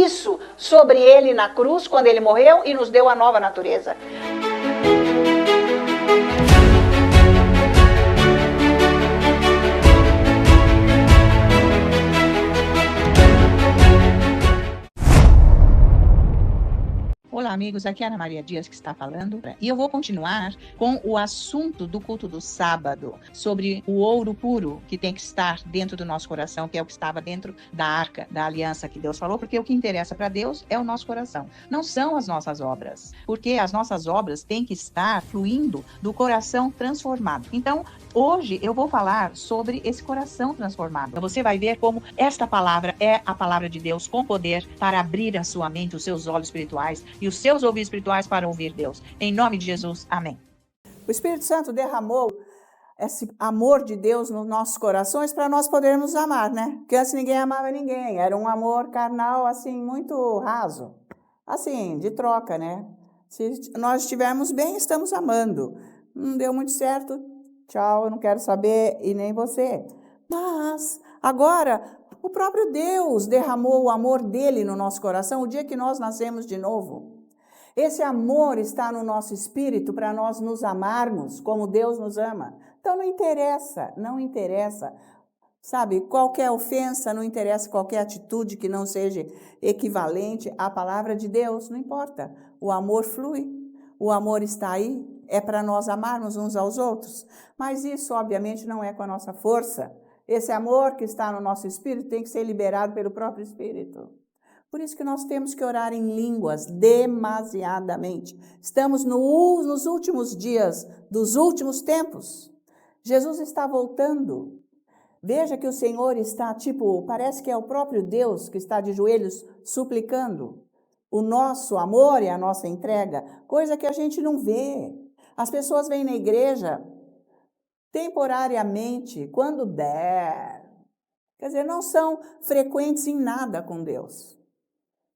isso sobre ele na cruz, quando ele morreu e nos deu a nova natureza. Olá, amigos, aqui é Ana Maria Dias que está falando e eu vou continuar com o assunto do culto do sábado, sobre o ouro puro que tem que estar dentro do nosso coração, que é o que estava dentro da arca, da aliança que Deus falou, porque o que interessa para Deus é o nosso coração, não são as nossas obras, porque as nossas obras têm que estar fluindo do coração transformado. Então, hoje eu vou falar sobre esse coração transformado. Você vai ver como esta palavra é a palavra de Deus com poder para abrir a sua mente, os seus olhos espirituais e os seus ouvidos espirituais para ouvir Deus. Em nome de Jesus, amém. O Espírito Santo derramou esse amor de Deus nos nossos corações para nós podermos amar, né? Porque antes ninguém amava ninguém, era um amor carnal, assim, muito raso. Assim, de troca, né? Se nós estivermos bem, estamos amando. Não deu muito certo, tchau, eu não quero saber, e nem você. Mas, agora, o próprio Deus derramou o amor dele no nosso coração o dia que nós nascemos de novo. Esse amor está no nosso espírito para nós nos amarmos como Deus nos ama. Então não interessa, sabe, qualquer ofensa, não interessa qualquer atitude que não seja equivalente à palavra de Deus, não importa. O amor flui, o amor está aí, é para nós amarmos uns aos outros. Mas isso, obviamente, não é com a nossa força. Esse amor que está no nosso espírito tem que ser liberado pelo próprio Espírito. Por isso que nós temos que orar em línguas demasiadamente. Estamos nos últimos dias dos últimos tempos. Jesus está voltando. Veja que o Senhor está, parece que é o próprio Deus que está de joelhos suplicando o nosso amor e a nossa entrega, coisa que a gente não vê. As pessoas vêm na igreja temporariamente, quando der. Quer dizer, não são frequentes em nada com Deus.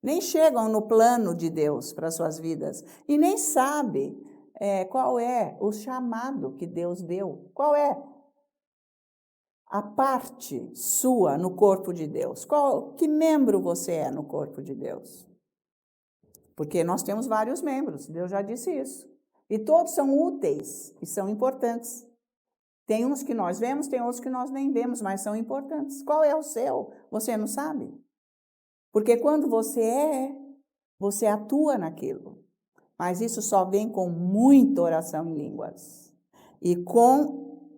Nem chegam no plano de Deus para suas vidas e nem sabem qual é o chamado que Deus deu, qual é a parte sua no corpo de Deus, que membro você é no corpo de Deus. Porque nós temos vários membros, Deus já disse isso, e todos são úteis e são importantes. Tem uns que nós vemos, tem outros que nós nem vemos, mas são importantes. Qual é o seu? Você não sabe? Porque quando você atua naquilo. Mas isso só vem com muita oração em línguas. E com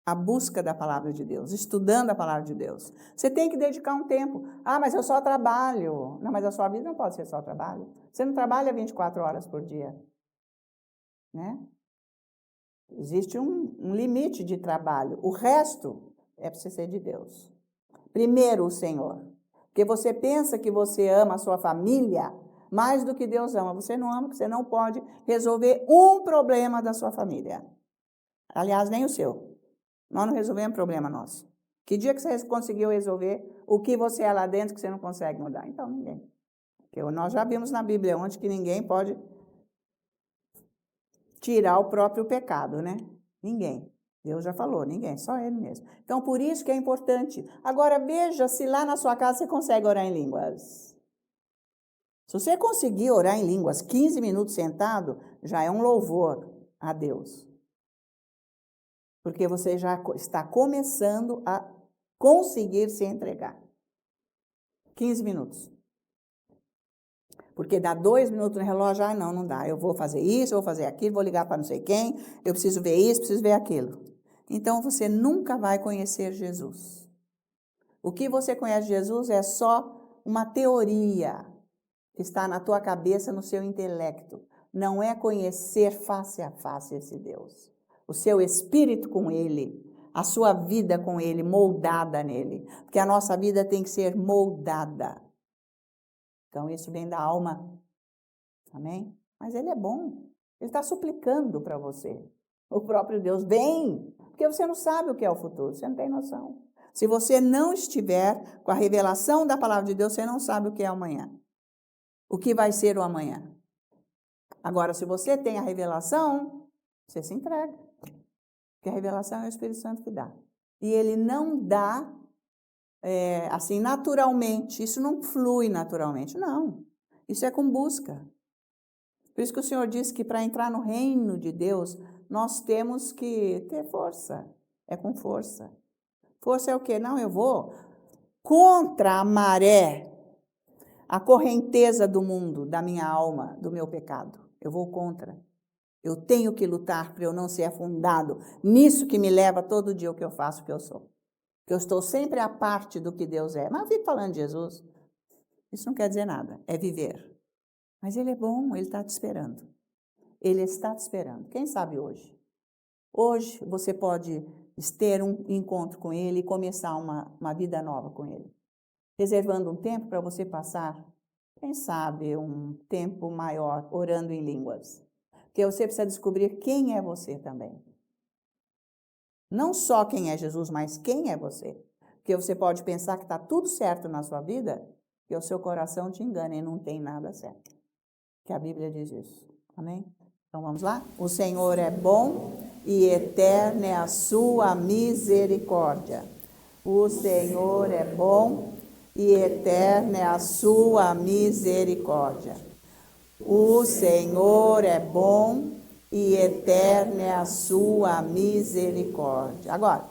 a busca da palavra de Deus, estudando a palavra de Deus. Você tem que dedicar um tempo. Ah, mas eu só trabalho. Não, mas a sua vida não pode ser só trabalho. Você não trabalha 24 horas por dia. Né? Existe um limite de trabalho. O resto é para você ser de Deus. Primeiro o Senhor. Porque você pensa que você ama a sua família mais do que Deus ama. Você não ama, porque você não pode resolver um problema da sua família. Aliás, nem o seu. Nós não resolvemos problema nosso. Que dia que você conseguiu resolver o que você é lá dentro que você não consegue mudar? Então, ninguém. Porque nós já vimos na Bíblia onde que ninguém pode tirar o próprio pecado, né? Ninguém. Deus já falou, ninguém, só Ele mesmo. Então, por isso que é importante. Agora, veja se lá na sua casa você consegue orar em línguas. Se você conseguir orar em línguas 15 minutos sentado, já é um louvor a Deus. Porque você já está começando a conseguir se entregar. 15 minutos. Porque dá 2 minutos no relógio, não dá. Eu vou fazer isso, eu vou fazer aquilo, vou ligar para não sei quem, eu preciso ver isso, preciso ver aquilo. Então, você nunca vai conhecer Jesus. O que você conhece de Jesus é só uma teoria que está na tua cabeça, no seu intelecto. Não é conhecer face a face esse Deus. O seu espírito com Ele, a sua vida com Ele, moldada nele. Porque a nossa vida tem que ser moldada. Então, isso vem da alma. Amém? Mas Ele é bom. Ele está suplicando para você. O próprio Deus vem. Porque você não sabe o que é o futuro. Você não tem noção. Se você não estiver com a revelação da palavra de Deus, você não sabe o que é amanhã. O que vai ser o amanhã. Agora, se você tem a revelação, você se entrega. Porque a revelação é o Espírito Santo que dá. E Ele não dá assim, naturalmente. Isso não flui naturalmente, não. Isso é com busca. Por isso que o Senhor disse que para entrar no reino de Deus, nós temos que ter força. É com força. Força é o quê? Não, eu vou contra a maré, a correnteza do mundo, da minha alma, do meu pecado. Eu vou contra. Eu tenho que lutar para eu não ser afundado nisso que me leva todo dia o que eu faço, o que eu sou. Que eu estou sempre à parte do que Deus é. Mas eu fico falando de Jesus. Isso não quer dizer nada. É viver. Mas Ele é bom, Ele está te esperando. Ele está te esperando. Quem sabe hoje? Hoje você pode ter um encontro com Ele e começar uma vida nova com Ele. Reservando um tempo para você passar, quem sabe, um tempo maior orando em línguas. Porque você precisa descobrir quem é você também. Não só quem é Jesus, mas quem é você. Porque você pode pensar que está tudo certo na sua vida e o seu coração te engana e não tem nada certo. Que a Bíblia diz isso. Amém? Então vamos lá? O Senhor é bom e eterna é a sua misericórdia. O Senhor é bom e eterna é a sua misericórdia. O Senhor é bom e eterna é a sua misericórdia. Agora,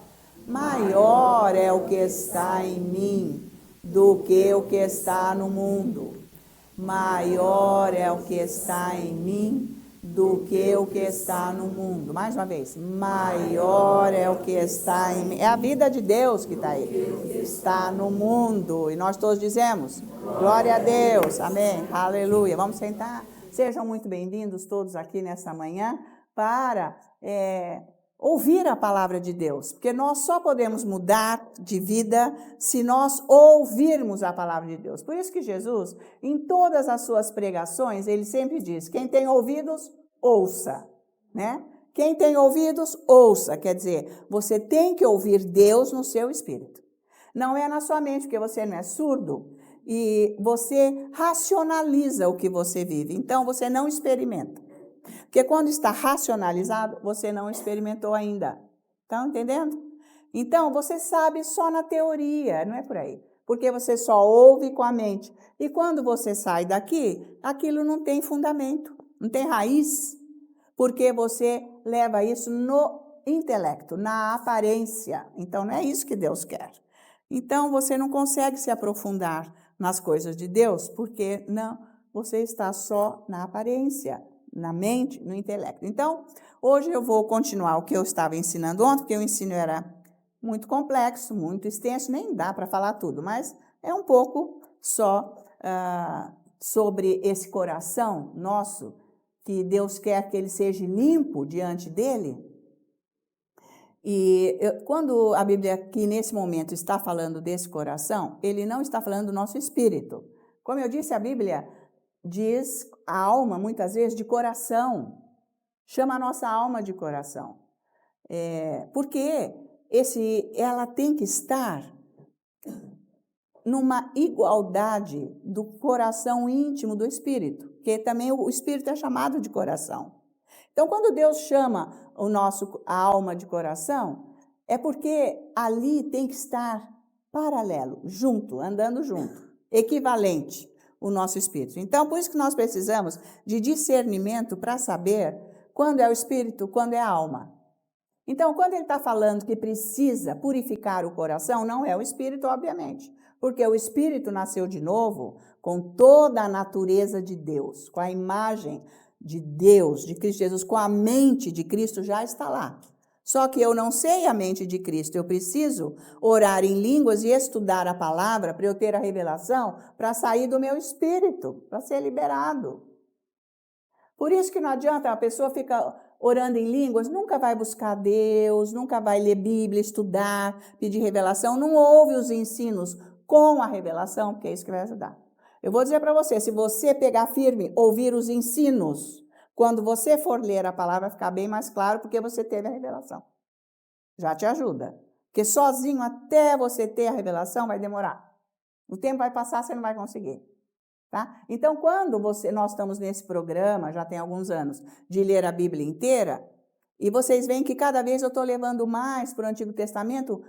maior é o que está em mim do que o que está no mundo. Maior é o que está em mim do que o que está no mundo. Mais uma vez, maior é o que está em mim. É a vida de Deus que está aí. Está no mundo. E nós todos dizemos, glória a Deus, amém, aleluia. Vamos sentar. Sejam muito bem-vindos todos aqui nessa manhã para ouvir a palavra de Deus. Porque nós só podemos mudar de vida se nós ouvirmos a palavra de Deus. Por isso que Jesus, em todas as suas pregações, ele sempre diz, quem tem ouvidos, ouça, né? Quem tem ouvidos, ouça. Quer dizer, você tem que ouvir Deus no seu espírito. Não é na sua mente, porque você não é surdo e você racionaliza o que você vive. Então, você não experimenta. Porque quando está racionalizado, você não experimentou ainda. Estão entendendo? Então, você sabe só na teoria, não é por aí. Porque você só ouve com a mente. E quando você sai daqui, aquilo não tem fundamento, não tem raiz. Porque você leva isso no intelecto, na aparência. Então, não é isso que Deus quer. Então, você não consegue se aprofundar nas coisas de Deus, porque não, você está só na aparência, na mente, no intelecto. Então, hoje eu vou continuar o que eu estava ensinando ontem, porque o ensino era muito complexo, muito extenso, nem dá para falar tudo, mas é um pouco só sobre esse coração nosso, que Deus quer que ele seja limpo diante dele. E quando a Bíblia aqui nesse momento está falando desse coração, ele não está falando do nosso espírito. Como eu disse, a Bíblia diz a alma, muitas vezes, de coração. Chama a nossa alma de coração. Porque ela tem que estar numa igualdade do coração íntimo do espírito, porque também o espírito é chamado de coração. Então, quando Deus chama a alma de coração, é porque ali tem que estar paralelo, junto, andando junto, equivalente o nosso espírito. Então, por isso que nós precisamos de discernimento para saber quando é o espírito, quando é a alma. Então, quando ele está falando que precisa purificar o coração, não é o espírito, obviamente, porque o espírito nasceu de novo com toda a natureza de Deus, com a imagem de Deus, de Cristo Jesus, com a mente de Cristo já está lá. Só que eu não sei a mente de Cristo, eu preciso orar em línguas e estudar a palavra para eu ter a revelação, para sair do meu espírito, para ser liberado. Por isso que não adianta a pessoa ficar orando em línguas, nunca vai buscar Deus, nunca vai ler Bíblia, estudar, pedir revelação, não ouve os ensinos com a revelação, porque é isso que vai ajudar. Eu vou dizer para você, se você pegar firme, ouvir os ensinos, quando você for ler a palavra, vai ficar bem mais claro, porque você teve a revelação. Já te ajuda. Porque sozinho, até você ter a revelação, vai demorar. O tempo vai passar, você não vai conseguir. Tá? Então, quando nós estamos nesse programa, já tem alguns anos, de ler a Bíblia inteira, e vocês veem que cada vez eu estou levando mais para o Antigo Testamento,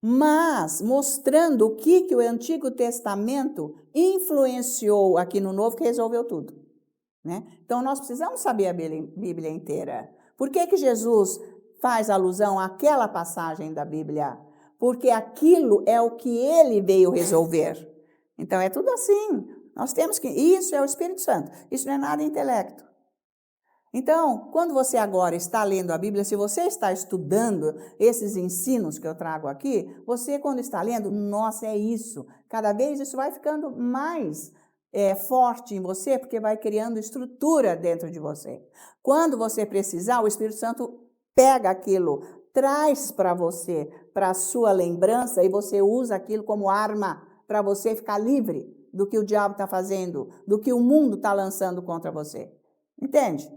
mas mostrando o que o Antigo Testamento influenciou aqui no Novo, que resolveu tudo, né? Então, nós precisamos saber a Bíblia inteira. Por que Jesus faz alusão àquela passagem da Bíblia? Porque aquilo é o que ele veio resolver. Então, é tudo assim. Nós temos que... Isso é o Espírito Santo. Isso não é nada intelecto. Então, quando você agora está lendo a Bíblia, se você está estudando esses ensinos que eu trago aqui, você, quando está lendo, nossa, é isso. Cada vez isso vai ficando mais forte em você, porque vai criando estrutura dentro de você. Quando você precisar, o Espírito Santo pega aquilo, traz para você, para a sua lembrança, e você usa aquilo como arma para você ficar livre do que o diabo está fazendo, do que o mundo está lançando contra você. Entende?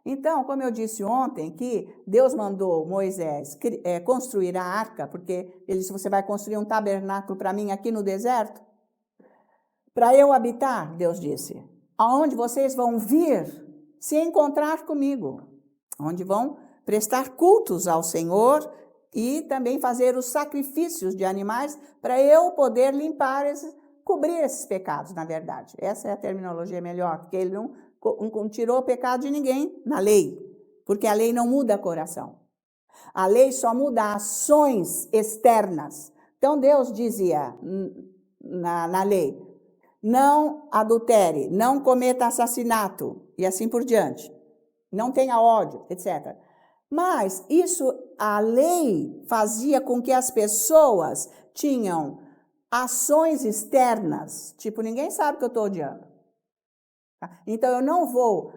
Então, como eu disse ontem, que Deus mandou Moisés construir a arca, porque ele disse, você vai construir um tabernáculo para mim aqui no deserto? Para eu habitar, Deus disse, aonde vocês vão vir se encontrar comigo, onde vão prestar cultos ao Senhor e também fazer os sacrifícios de animais para eu poder limpar, cobrir esses pecados, na verdade. Essa é a terminologia melhor, porque ele não tirou o pecado de ninguém na lei, porque a lei não muda coração. A lei só muda ações externas. Então, Deus dizia na lei, não adultere, não cometa assassinato, e assim por diante. Não tenha ódio, etc. Mas isso, a lei fazia com que as pessoas tinham ações externas, tipo, ninguém sabe que eu estou odiando. Então, eu não vou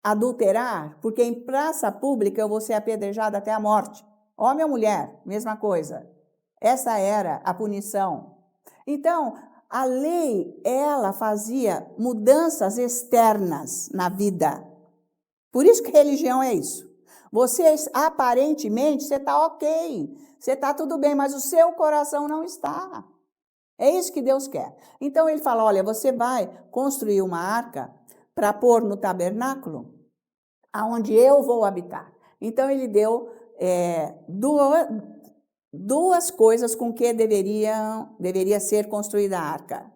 adulterar, porque em praça pública eu vou ser apedrejada até a morte. Homem ou mulher, mesma coisa. Essa era a punição. Então, a lei, ela fazia mudanças externas na vida. Por isso que religião é isso. Você, aparentemente, você está ok, você está tudo bem, mas o seu coração não está. É isso que Deus quer. Então, ele fala, olha, você vai construir uma arca para pôr no tabernáculo, aonde eu vou habitar. Então, ele deu duas coisas com que deveria ser construída a arca.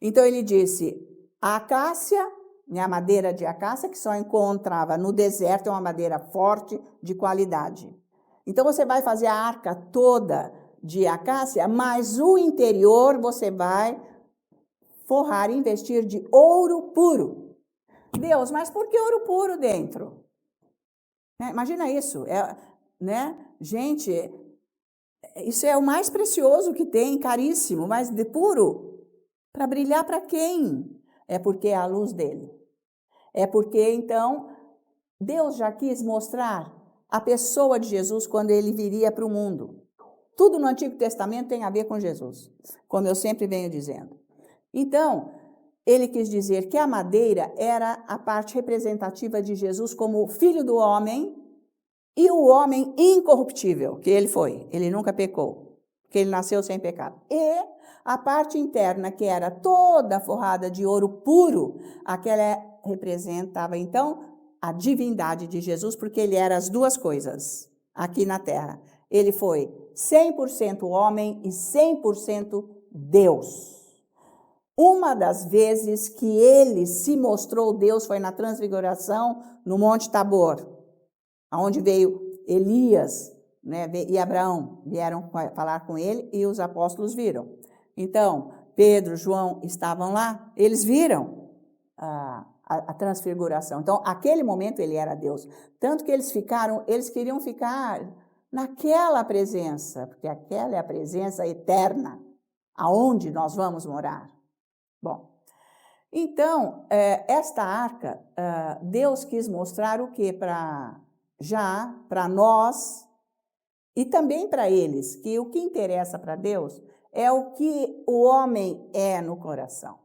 Então, ele disse, a acácia, a madeira de acácia, que só encontrava no deserto, é uma madeira forte, de qualidade. Então, você vai fazer a arca toda de acácia, mas o interior você vai forrar, investir de ouro puro. Deus, mas por que ouro puro dentro? Imagina isso, né? Gente, isso é o mais precioso que tem, caríssimo, mas de puro, para brilhar para quem? É porque é a luz dele. É porque, então, Deus já quis mostrar a pessoa de Jesus quando ele viria para o mundo. Tudo no Antigo Testamento tem a ver com Jesus, como eu sempre venho dizendo. Então, ele quis dizer que a madeira era a parte representativa de Jesus como filho do homem e o homem incorruptível, que ele foi. Ele nunca pecou, porque ele nasceu sem pecado. E a parte interna, que era toda forrada de ouro puro, aquela representava, então, a divindade de Jesus, porque ele era as duas coisas aqui na terra. Ele foi 100% homem e 100% Deus. Uma das vezes que ele se mostrou Deus foi na transfiguração no Monte Tabor, onde veio Elias, né, e Abraão, vieram falar com ele e os apóstolos viram. Então, Pedro, João estavam lá, eles viram a transfiguração. Então, aquele momento ele era Deus. Tanto que eles queriam ficar naquela presença, porque aquela é a presença eterna, aonde nós vamos morar. Bom, então, esta arca, Deus quis mostrar o quê? Para nós e também para eles, que o que interessa para Deus é o que o homem é no coração.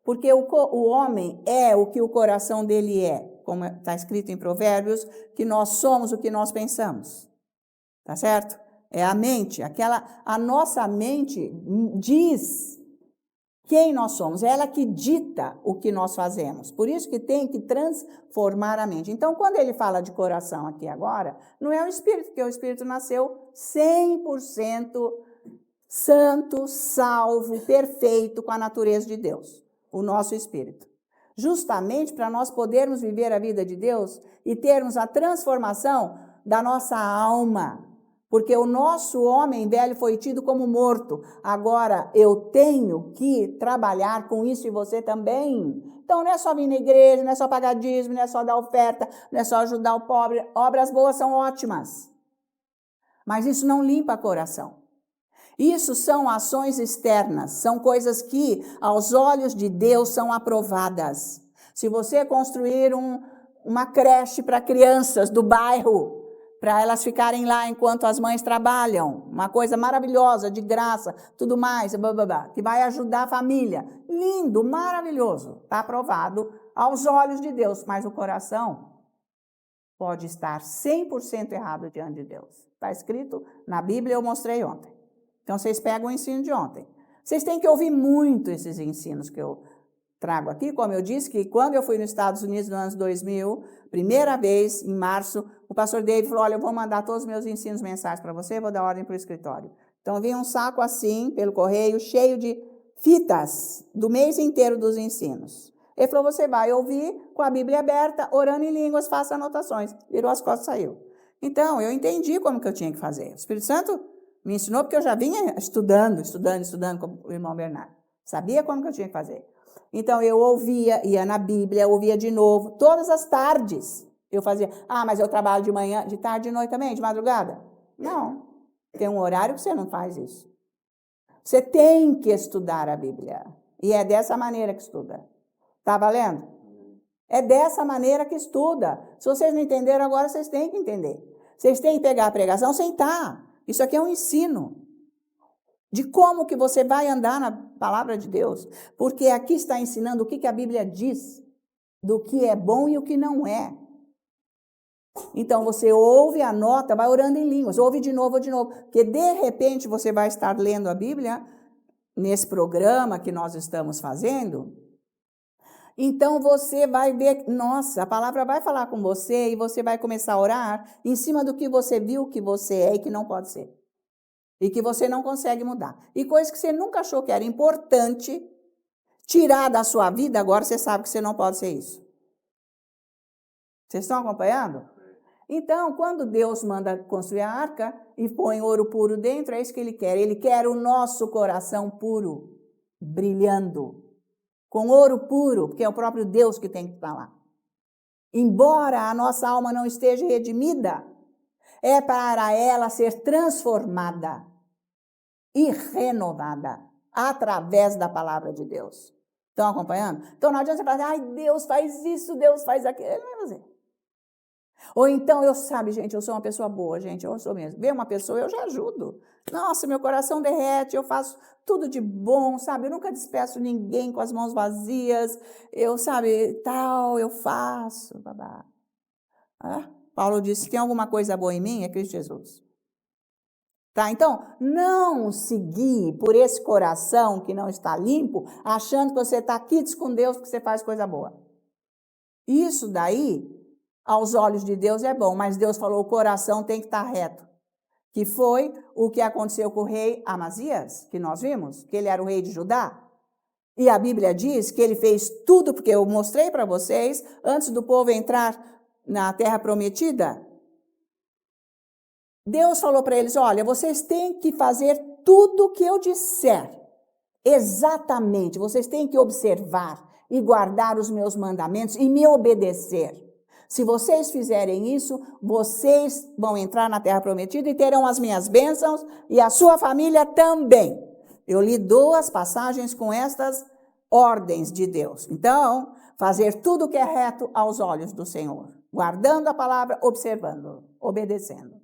Porque o homem é o que o coração dele é, como está escrito em Provérbios, que nós somos o que nós pensamos. Tá certo? É a mente, a nossa mente diz quem nós somos. É ela que dita o que nós fazemos. Por isso que tem que transformar a mente. Então, quando ele fala de coração aqui agora, não é o espírito, porque o espírito nasceu 100% santo, salvo, perfeito, com a natureza de Deus, o nosso espírito. Justamente para nós podermos viver a vida de Deus e termos a transformação da nossa alma. Porque o nosso homem velho foi tido como morto. Agora, eu tenho que trabalhar com isso e você também. Então, não é só vir na igreja, não é só pagar dízimo, não é só dar oferta, não é só ajudar o pobre. Obras boas são ótimas. Mas isso não limpa o coração. Isso são ações externas, são coisas que, aos olhos de Deus, são aprovadas. Se você construir uma creche para crianças do bairro, para elas ficarem lá enquanto as mães trabalham, uma coisa maravilhosa, de graça, tudo mais, que vai ajudar a família. Lindo, maravilhoso, está aprovado aos olhos de Deus, mas o coração pode estar 100% errado diante de Deus. Está escrito na Bíblia, eu mostrei ontem. Então, vocês pegam o ensino de ontem. Vocês têm que ouvir muito esses ensinos que eu trago aqui. Como eu disse, que quando eu fui nos Estados Unidos no ano 2000, primeira vez, em março, o pastor David falou, olha, eu vou mandar todos os meus ensinos mensais para você, vou dar ordem para o escritório. Então, vinha um saco assim, pelo correio, cheio de fitas do mês inteiro dos ensinos. Ele falou, você vai ouvir com a Bíblia aberta, orando em línguas, faça anotações. Virou as costas e saiu. Então, eu entendi como que eu tinha que fazer. O Espírito Santo me ensinou porque eu já vinha estudando com o irmão Bernardo. Sabia como que eu tinha que fazer. Então, eu ouvia, ia na Bíblia, ouvia de novo. Todas as tardes eu fazia. Ah, mas eu trabalho de manhã, de tarde, de noite também, de madrugada? Não. Tem um horário que você não faz isso. Você tem que estudar a Bíblia. E é dessa maneira que estuda. Tá valendo? É dessa maneira que estuda. Se vocês não entenderam agora, vocês têm que entender. Vocês têm que pegar a pregação, sentar. Isso aqui é um ensino de como que você vai andar na palavra de Deus. Porque aqui está ensinando o que a Bíblia diz, do que é bom e o que não é. Então, você ouve, anota, vai orando em línguas, ouve de novo. Porque, de repente, você vai estar lendo a Bíblia, nesse programa que nós estamos fazendo. Então, você vai ver, nossa, a palavra vai falar com você e você vai começar a orar em cima do que você viu que você é e que não pode ser. E que você não consegue mudar. E coisas que você nunca achou que era importante tirar da sua vida, agora você sabe que você não pode ser isso. Vocês estão acompanhando? Então, quando Deus manda construir a arca e põe ouro puro dentro, é isso que Ele quer. Ele quer o nosso coração puro, brilhando. Com ouro puro, porque é o próprio Deus que tem que estar lá. Embora a nossa alma não esteja redimida, é para ela ser transformada e renovada através da palavra de Deus. Estão acompanhando? Então não adianta você falar, ai, Deus faz isso, Deus faz aquilo. Ele não vai fazer. Ou então, gente, eu sou uma pessoa boa, gente, eu sou mesmo. Vê uma pessoa, eu já ajudo. Nossa, meu coração derrete, eu faço tudo de bom, sabe? Eu nunca despeço ninguém com as mãos vazias. Eu faço. Babá. Paulo disse, se tem alguma coisa boa em mim, é Cristo Jesus. Tá? Então, não seguir por esse coração que não está limpo, achando que você está aqui com Deus porque você faz coisa boa. Isso daí, aos olhos de Deus é bom, mas Deus falou, o coração tem que estar reto. Que foi o que aconteceu com o rei Amazias, que nós vimos, que ele era o rei de Judá. E a Bíblia diz que ele fez tudo, porque eu mostrei para vocês, antes do povo entrar na terra prometida, Deus falou para eles, olha, vocês têm que fazer tudo o que eu disser. Exatamente, vocês têm que observar e guardar os meus mandamentos e me obedecer. Se vocês fizerem isso, vocês vão entrar na terra prometida e terão as minhas bênçãos e a sua família também. Eu lhe dou as passagens com estas ordens de Deus. Então, fazer tudo o que é reto aos olhos do Senhor, guardando a palavra, observando, obedecendo.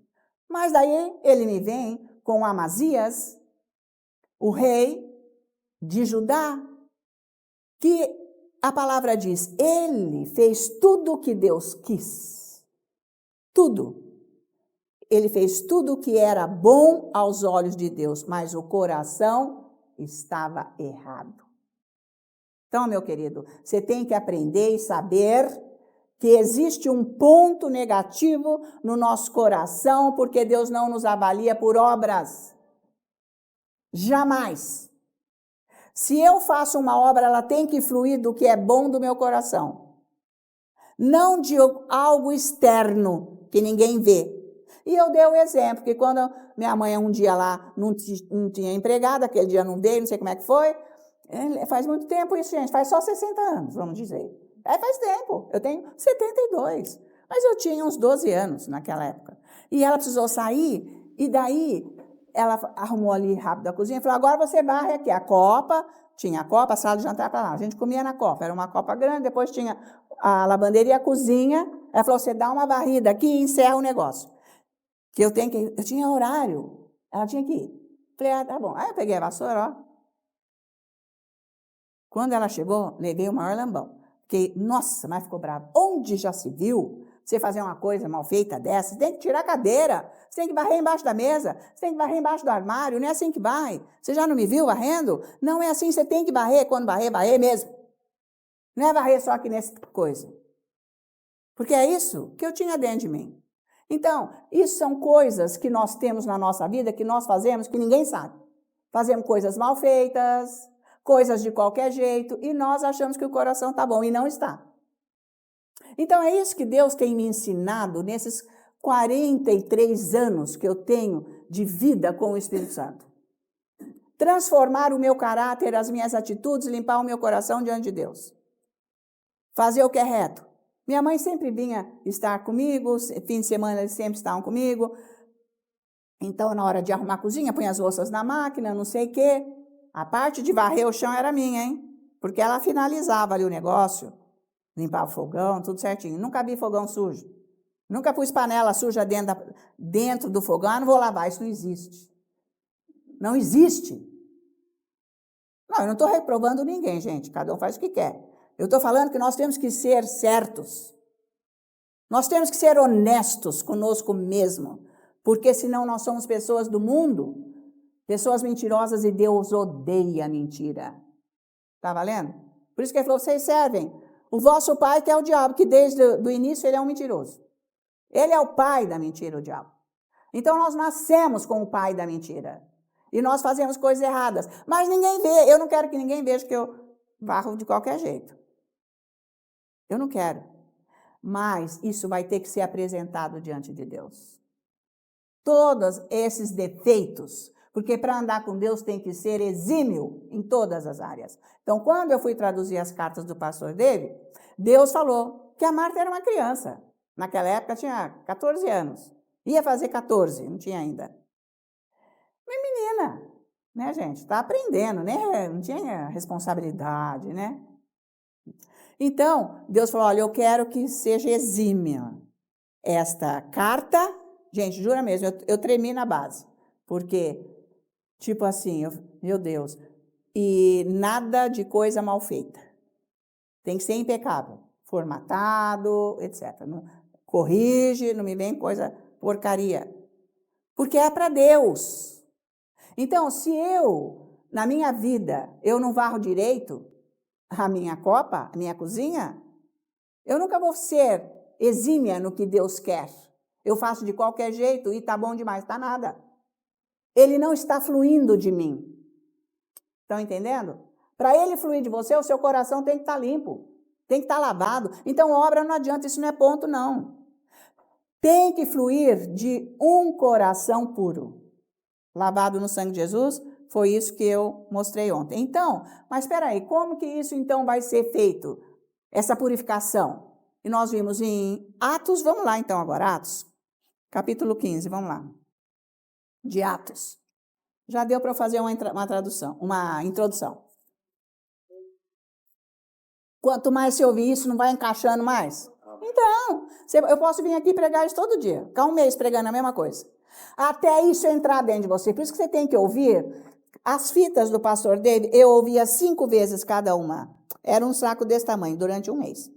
Mas daí ele me vem com Amazias, o rei de Judá, que a palavra diz, ele fez tudo o que Deus quis. Tudo. Ele fez tudo o que era bom aos olhos de Deus, mas o coração estava errado. Então, meu querido, você tem que aprender e saber que existe um ponto negativo no nosso coração, porque Deus não nos avalia por obras. Jamais. Se eu faço uma obra, ela tem que fluir do que é bom do meu coração. Não de algo externo que ninguém vê. E eu dei o exemplo, que quando minha mãe um dia lá não tinha empregada, aquele dia não veio, não sei como é que foi. Faz muito tempo isso, gente, faz só 60 anos, vamos dizer. Faz tempo, eu tenho 72, mas eu tinha uns 12 anos naquela época. E ela precisou sair, e daí ela arrumou ali rápido a cozinha e falou, agora você varre aqui a copa, tinha a copa, a sala de jantar para lá, a gente comia na copa, era uma copa grande, depois tinha a lavanderia e a cozinha. Ela falou, você dá uma varrida aqui e encerra o negócio. Que eu tinha horário, ela tinha que ir. Falei, tá bom. Aí eu peguei a vassoura, ó. Quando ela chegou, levei o maior lambão. Porque, nossa, mas ficou brava. Onde já se viu você fazer uma coisa mal feita dessa? Você tem que tirar a cadeira, você tem que varrer embaixo da mesa, você tem que varrer embaixo do armário, não é assim que vai. Você já não me viu varrendo? Não é assim, você tem que varrer, quando varrer mesmo. Não é varrer só aqui nessa coisa. Porque é isso que eu tinha dentro de mim. Então, isso são coisas que nós temos na nossa vida, que nós fazemos, que ninguém sabe. Fazemos coisas mal feitas, coisas de qualquer jeito, e nós achamos que o coração está bom, e não está. Então, é isso que Deus tem me ensinado nesses 43 anos que eu tenho de vida com o Espírito Santo. Transformar o meu caráter, as minhas atitudes, limpar o meu coração diante de Deus. Fazer o que é reto. Minha mãe sempre vinha estar comigo, fim de semana eles sempre estavam comigo. Então, na hora de arrumar a cozinha, põe as louças na máquina, não sei o quê. A parte de varrer o chão era minha, hein? Porque ela finalizava ali o negócio, limpava o fogão, tudo certinho. Nunca vi fogão sujo. Nunca pus panela suja dentro do fogão. Ah, não vou lavar, isso não existe. Não existe. Não, eu não estou reprovando ninguém, gente. Cada um faz o que quer. Eu estou falando que nós temos que ser certos. Nós temos que ser honestos conosco mesmo. Porque senão nós somos pessoas do mundo, pessoas mentirosas, e Deus odeia a mentira. Está valendo? Por isso que ele falou, vocês servem o vosso pai, que é o diabo, que desde o início ele é um mentiroso. Ele é o pai da mentira, o diabo. Então nós nascemos com o pai da mentira. E nós fazemos coisas erradas. Mas ninguém vê. Eu não quero que ninguém veja que eu varro de qualquer jeito. Eu não quero. Mas isso vai ter que ser apresentado diante de Deus. Todos esses defeitos, porque para andar com Deus tem que ser exímio em todas as áreas. Então, quando eu fui traduzir as cartas do pastor David, Deus falou que a Marta era uma criança. Naquela época tinha 14 anos. Ia fazer 14, não tinha ainda. Uma menina, né, gente? Está aprendendo, né? Não tinha responsabilidade, né? Então, Deus falou, olha, eu quero que seja exímia esta carta. Gente, jura mesmo, eu tremi na base. Porque, tipo assim, meu Deus, e nada de coisa mal feita. Tem que ser impecável, formatado, etc. Não, corrige, não me vem coisa porcaria. Porque é para Deus. Então, se na minha vida, eu não varro direito a minha copa, a minha cozinha, eu nunca vou ser exímia no que Deus quer. Eu faço de qualquer jeito e tá bom demais, tá nada. Ele não está fluindo de mim. Estão entendendo? Para ele fluir de você, o seu coração tem que estar limpo, tem que estar lavado. Então, obra não adianta, isso não é ponto, não. Tem que fluir de um coração puro. Lavado no sangue de Jesus, foi isso que eu mostrei ontem. Então, mas espera aí, como que isso então vai ser feito? Essa purificação. E nós vimos em Atos, vamos lá então agora, Atos, capítulo 15, vamos lá. De Atos. Já deu para fazer uma tradução, uma introdução. Quanto mais você ouvir isso, não vai encaixando mais? Então, eu posso vir aqui pregar isso todo dia, ficar um mês pregando a mesma coisa. Até isso entrar dentro de você. Por isso que você tem que ouvir as fitas do pastor David. Eu ouvia 5 vezes cada uma. Era um saco desse tamanho, durante um mês.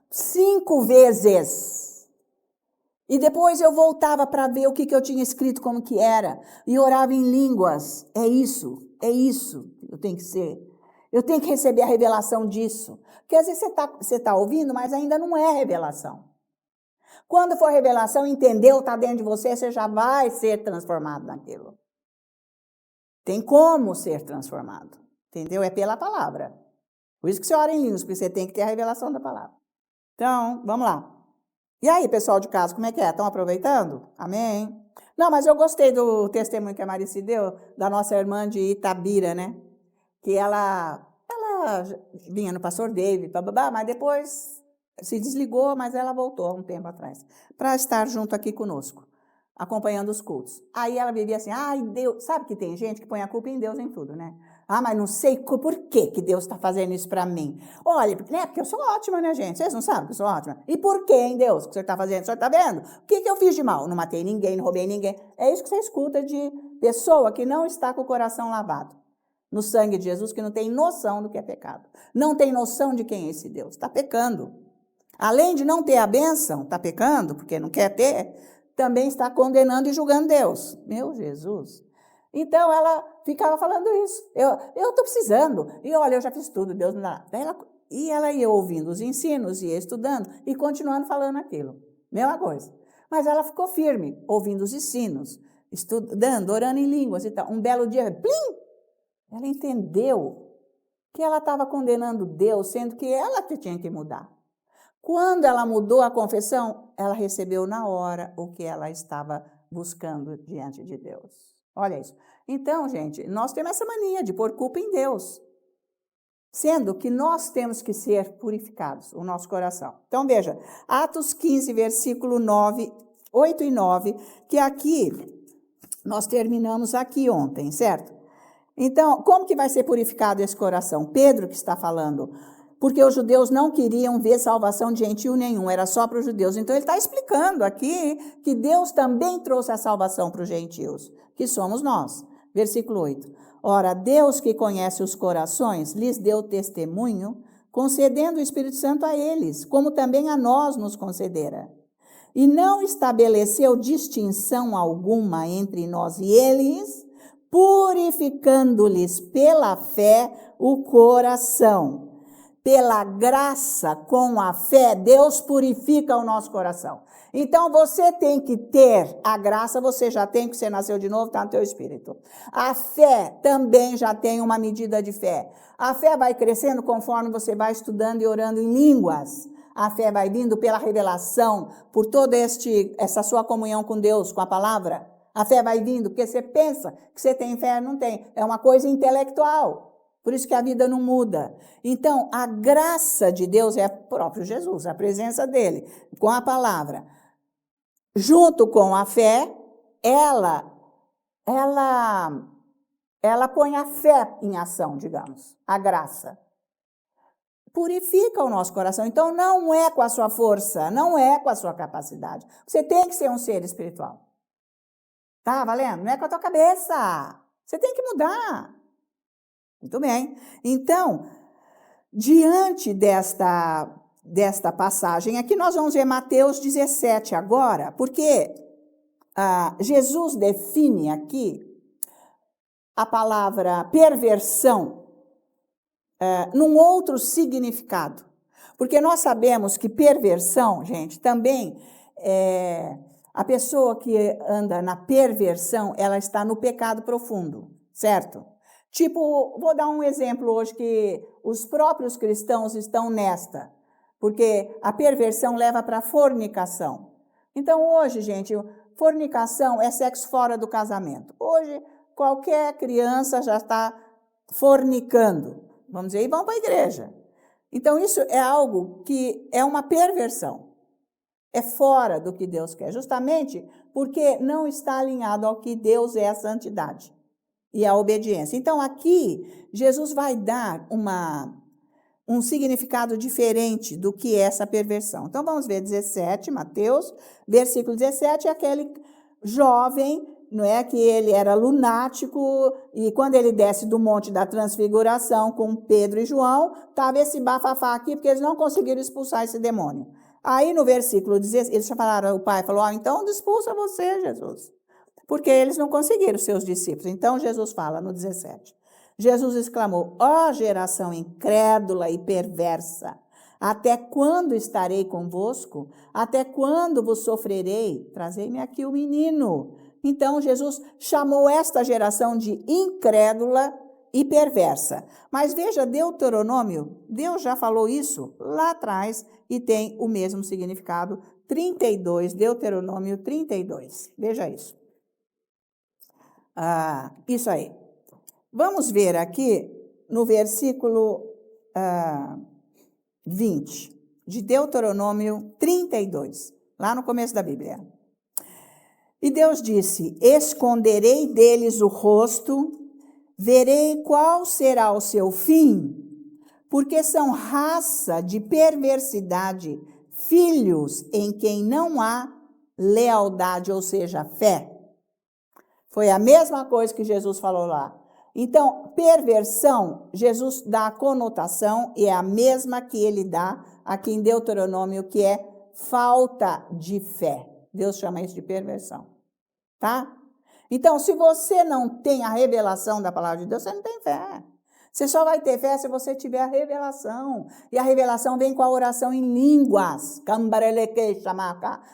5 vezes. E depois eu voltava para ver o que eu tinha escrito, como que era. E orava em línguas. É isso que eu tenho que ser. Eu tenho que receber a revelação disso. Porque às vezes você tá ouvindo, mas ainda não é revelação. Quando for revelação, entendeu, está dentro de você, você já vai ser transformado naquilo. Tem como ser transformado. Entendeu? É pela palavra. Por isso que você ora em línguas, porque você tem que ter a revelação da palavra. Então, vamos lá. E aí, pessoal de casa, como é que é? Estão aproveitando? Amém? Não, mas eu gostei do testemunho que a Marici deu, da nossa irmã de Itabira, né? Que ela vinha no pastor David, mas depois se desligou, mas ela voltou há um tempo atrás, para estar junto aqui conosco, acompanhando os cultos. Aí ela vivia assim, ai, Deus, sabe que tem gente que põe a culpa em Deus em tudo, né? Ah, mas não sei por que Deus está fazendo isso para mim. Olha, né, porque eu sou ótima, né, gente? Vocês não sabem que eu sou ótima? E por que, hein, Deus, que o senhor está fazendo? O senhor está vendo? O que eu fiz de mal? Não matei ninguém, não roubei ninguém. É isso que você escuta de pessoa que não está com o coração lavado no sangue de Jesus, que não tem noção do que é pecado. Não tem noção de quem é esse Deus. Está pecando. Além de não ter a bênção, está pecando, porque não quer ter, também está condenando e julgando Deus. Meu Jesus. Então, ela ficava falando isso. Eu estou precisando. E olha, eu já fiz tudo, Deus não dá. E ela ia ouvindo os ensinos, ia estudando e continuando falando aquilo. Mesma coisa. Mas ela ficou firme, ouvindo os ensinos, estudando, orando em línguas e tal. Um belo dia, plim! Ela entendeu que ela estava condenando Deus, sendo que ela que tinha que mudar. Quando ela mudou a confessão, ela recebeu na hora o que ela estava buscando diante de Deus. Olha isso. Então, gente, nós temos essa mania de pôr culpa em Deus, sendo que nós temos que ser purificados, o nosso coração. Então, veja, Atos 15, versículo 9, 8 e 9, que aqui, nós terminamos aqui ontem, certo? Então, como que vai ser purificado esse coração? Pedro que está falando, porque os judeus não queriam ver salvação de gentil nenhum, era só para os judeus. Então, ele está explicando aqui que Deus também trouxe a salvação para os gentios, que somos nós. Versículo 8. Ora, Deus que conhece os corações, lhes deu testemunho, concedendo o Espírito Santo a eles, como também a nós nos concedera. E não estabeleceu distinção alguma entre nós e eles, purificando-lhes pela fé o coração. Pela graça, com a fé, Deus purifica o nosso coração. Então, você tem que ter a graça, você já tem, que você nasceu de novo, está no teu espírito. A fé também já tem uma medida de fé. A fé vai crescendo conforme você vai estudando e orando em línguas. A fé vai vindo pela revelação, por toda essa sua comunhão com Deus, com a palavra. A fé vai vindo, porque você pensa que você tem fé, não tem. É uma coisa intelectual. Por isso que a vida não muda. Então, a graça de Deus é o próprio Jesus, a presença dele, com a palavra. Junto com a fé, ela põe a fé em ação, digamos, a graça. Purifica o nosso coração. Então, não é com a sua força, não é com a sua capacidade. Você tem que ser um ser espiritual. Tá valendo? Não é com a tua cabeça. Você tem que mudar. Muito bem. Então, diante desta passagem, aqui nós vamos ver Mateus 17 agora, porque Jesus define aqui a palavra perversão num outro significado. Porque nós sabemos que perversão, gente, também a pessoa que anda na perversão, ela está no pecado profundo, certo? Tipo, vou dar um exemplo hoje que os próprios cristãos estão nesta, porque a perversão leva para a fornicação. Então, hoje, gente, fornicação é sexo fora do casamento. Hoje, qualquer criança já está fornicando, vamos dizer, e vão para a igreja. Então, isso é algo que é uma perversão. É fora do que Deus quer, justamente porque não está alinhado ao que Deus é a santidade e a obediência. Então, aqui, Jesus vai dar um significado diferente do que é essa perversão. Então, vamos ver 17, Mateus, versículo 17, aquele jovem, não é, que ele era lunático, e quando ele desce do Monte da Transfiguração com Pedro e João, estava esse bafafá aqui, porque eles não conseguiram expulsar esse demônio. Aí, no versículo 16, eles falaram, o pai falou, então expulsa você, Jesus. Porque eles não conseguiram, seus discípulos. Então, Jesus fala no 17, Jesus exclamou: ó geração incrédula e perversa, até quando estarei convosco? Até quando vos sofrerei? Trazei-me aqui o menino. Então, Jesus chamou esta geração de incrédula e perversa. Mas veja, Deuteronômio, Deus já falou isso lá atrás e tem o mesmo significado. 32, Deuteronômio 32. Veja isso. Isso aí. Vamos ver aqui no versículo 20, de Deuteronômio 32, lá no começo da Bíblia. E Deus disse: esconderei deles o rosto, verei qual será o seu fim, porque são raça de perversidade, filhos em quem não há lealdade, ou seja, fé. Foi a mesma coisa que Jesus falou lá. Então, perversão, Jesus dá a conotação, e é a mesma que ele dá aqui em Deuteronômio, que é falta de fé. Deus chama isso de perversão, tá? Então, se você não tem a revelação da palavra de Deus, você não tem fé. Você só vai ter fé se você tiver a revelação. E a revelação vem com a oração em línguas.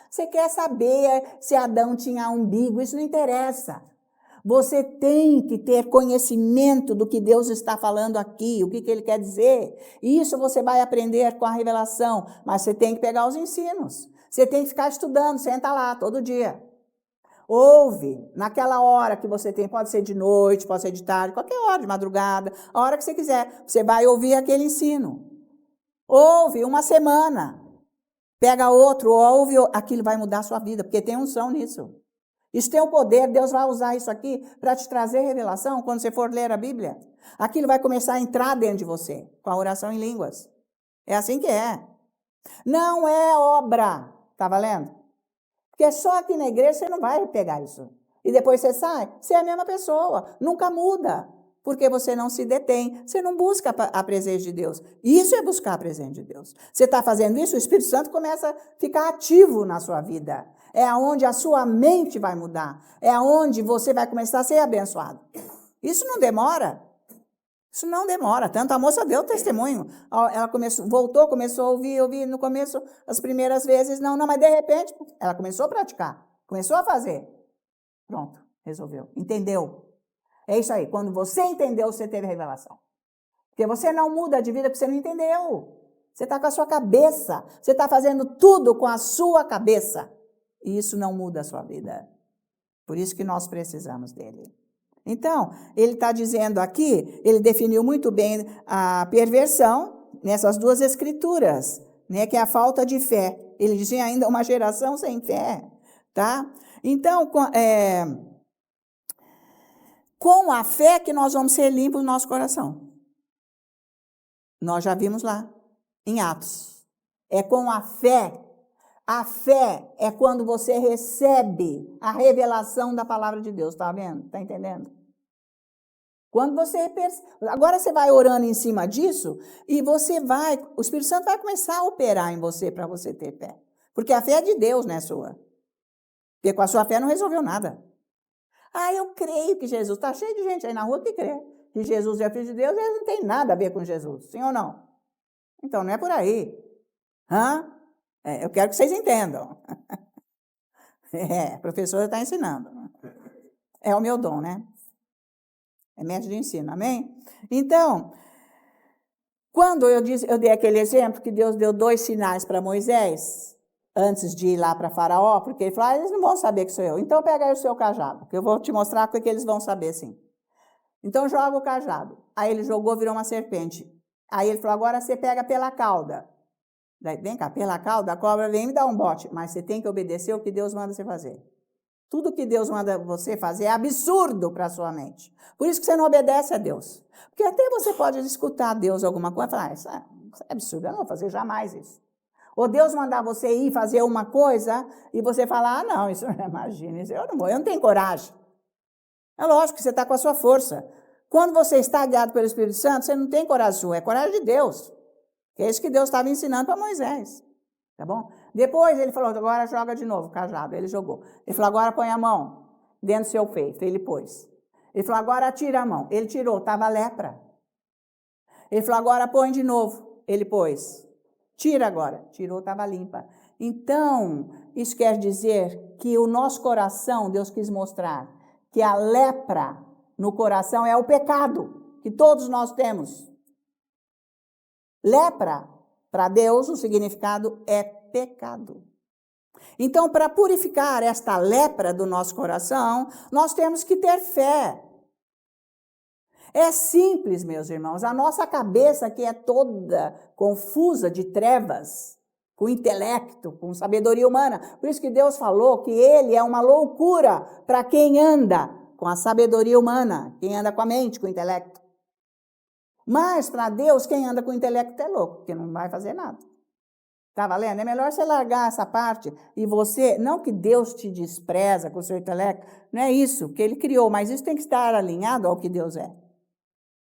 Você quer saber se Adão tinha umbigo, isso não interessa. Você tem que ter conhecimento do que Deus está falando aqui, o que ele quer dizer. E isso você vai aprender com a revelação, mas você tem que pegar os ensinos. Você tem que ficar estudando, senta lá todo dia. Ouve, naquela hora que você tem, pode ser de noite, pode ser de tarde, qualquer hora, de madrugada, a hora que você quiser. Você vai ouvir aquele ensino. Ouve uma semana, pega outro, ouve, aquilo vai mudar a sua vida, porque tem unção nisso. Isso tem o poder, Deus vai usar isso aqui para te trazer revelação quando você for ler a Bíblia. Aquilo vai começar a entrar dentro de você, com a oração em línguas. É assim que é. Não é obra, tá valendo? Porque só aqui na igreja você não vai pegar isso. E depois você sai, você é a mesma pessoa, nunca muda. Porque você não se detém, você não busca a presença de Deus. Isso é buscar a presença de Deus. Você está fazendo isso, o Espírito Santo começa a ficar ativo na sua vida. É aonde a sua mente vai mudar. É aonde você vai começar a ser abençoado. Isso não demora. Isso não demora. Tanto a moça deu testemunho. Ela voltou, começou a ouvir no começo, as primeiras vezes, não, mas de repente, ela começou a praticar, começou a fazer. Pronto, resolveu. Entendeu? É isso aí. Quando você entendeu, você teve revelação. Porque você não muda de vida porque você não entendeu. Você está com a sua cabeça. Você está fazendo tudo com a sua cabeça. E isso não muda a sua vida. Por isso que nós precisamos dele. Então, ele está dizendo aqui, ele definiu muito bem a perversão nessas duas escrituras, né, que é a falta de fé. Ele dizia ainda uma geração sem fé, tá? Então, com a fé que nós vamos ser limpos no nosso coração. Nós já vimos lá, em Atos. É com a fé. A fé é quando você recebe a revelação da palavra de Deus, tá vendo? Tá entendendo? Quando você agora você vai orando em cima disso e o Espírito Santo vai começar a operar em você para você ter fé. Porque a fé é de Deus, não é sua. Porque com a sua fé não resolveu nada. Eu creio que Jesus, está cheio de gente aí na rua que crê que Jesus é filho de Deus, eles não tem nada a ver com Jesus, sim ou não? Então não é por aí. Eu quero que vocês entendam. A professora está ensinando. É o meu dom, né? É mestre de ensino, amém? Então, quando eu dei aquele exemplo que Deus deu 2 sinais para Moisés, antes de ir lá para Faraó, porque ele falou, eles não vão saber que sou eu. Então pega aí o seu cajado, que eu vou te mostrar o que eles vão saber sim. Então joga o cajado. Aí ele jogou, virou uma serpente. Aí ele falou, agora você pega pela cauda. Vem cá, pela cauda, a cobra vem me dar um bote. Mas você tem que obedecer o que Deus manda você fazer. Tudo que Deus manda você fazer é absurdo para a sua mente. Por isso que você não obedece a Deus. Porque até você pode escutar Deus alguma coisa e falar, isso é absurdo, eu não vou fazer jamais isso. Ou Deus mandar você ir fazer uma coisa e você falar, não, isso imagina, isso eu não vou, eu não tenho coragem. É lógico que você está com a sua força. Quando você está guiado pelo Espírito Santo, você não tem coragem sua, é coragem de Deus. Que é isso que Deus estava ensinando para Moisés. Tá bom? Depois ele falou, agora joga de novo o cajado. Ele jogou. Ele falou, agora põe a mão dentro do seu peito. Ele pôs. Ele falou, agora tira a mão. Ele tirou, estava lepra. Ele falou, agora põe de novo. Ele pôs. Tira agora. Tirou, estava limpa. Então, isso quer dizer que o nosso coração, Deus quis mostrar que a lepra no coração é o pecado que todos nós temos. Lepra, para Deus, o significado é pecado. Então, para purificar esta lepra do nosso coração, nós temos que ter fé. É simples, meus irmãos. A nossa cabeça que é toda confusa de trevas, com intelecto, com sabedoria humana. Por isso que Deus falou que ele é uma loucura para quem anda com a sabedoria humana, quem anda com a mente, com o intelecto. Mas para Deus, quem anda com o intelecto é louco, porque não vai fazer nada. Tá valendo? É melhor você largar essa parte e você, não que Deus te despreza com o seu intelecto, não é isso que ele criou, mas isso tem que estar alinhado ao que Deus é.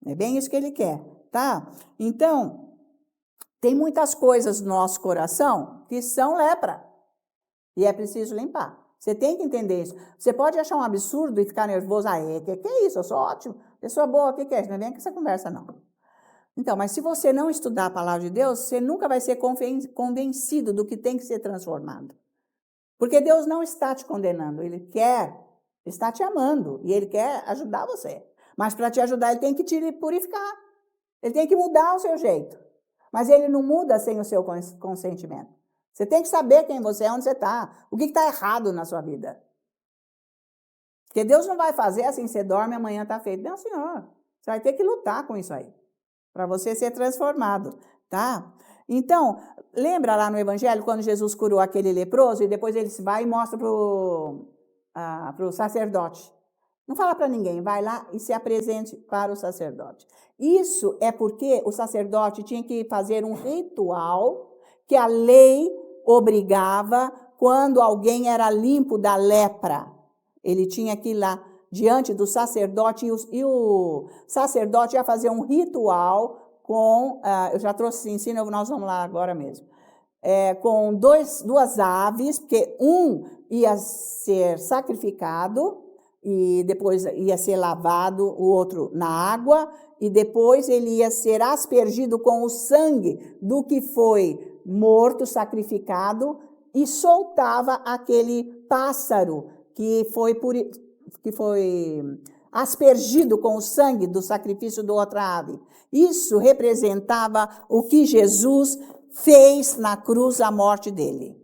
É bem isso que ele quer, tá? Então, tem muitas coisas no nosso coração que são lepra e é preciso limpar. Você tem que entender isso. Você pode achar um absurdo e ficar nervoso. Que é isso? Eu sou ótimo, pessoa boa, que é isso? Não vem com essa conversa, não. Então, mas se você não estudar a palavra de Deus, você nunca vai ser convencido do que tem que ser transformado. Porque Deus não está te condenando, Ele está te amando e Ele quer ajudar você. Mas para te ajudar, Ele tem que te purificar. Ele tem que mudar o seu jeito. Mas Ele não muda sem o seu consentimento. Você tem que saber quem você é, onde você está, o que está errado na sua vida. Porque Deus não vai fazer assim, você dorme, amanhã está feito. Não, Senhor, você vai ter que lutar com isso aí, para você ser transformado, tá? Então, lembra lá no Evangelho, quando Jesus curou aquele leproso, e depois ele vai e mostra para o sacerdote. Não fala para ninguém, vai lá e se apresente para o sacerdote. Isso é porque o sacerdote tinha que fazer um ritual que a lei obrigava quando alguém era limpo da lepra. Ele tinha que ir lá diante do sacerdote e o sacerdote ia fazer um ritual com, eu já trouxe esse ensino, nós vamos lá agora mesmo, com duas aves, porque um ia ser sacrificado e depois ia ser lavado, o outro na água, e depois ele ia ser aspergido com o sangue do que foi morto, sacrificado, e soltava aquele pássaro que foi aspergido com o sangue do sacrifício do outra ave. Isso representava o que Jesus fez na cruz, a morte dele.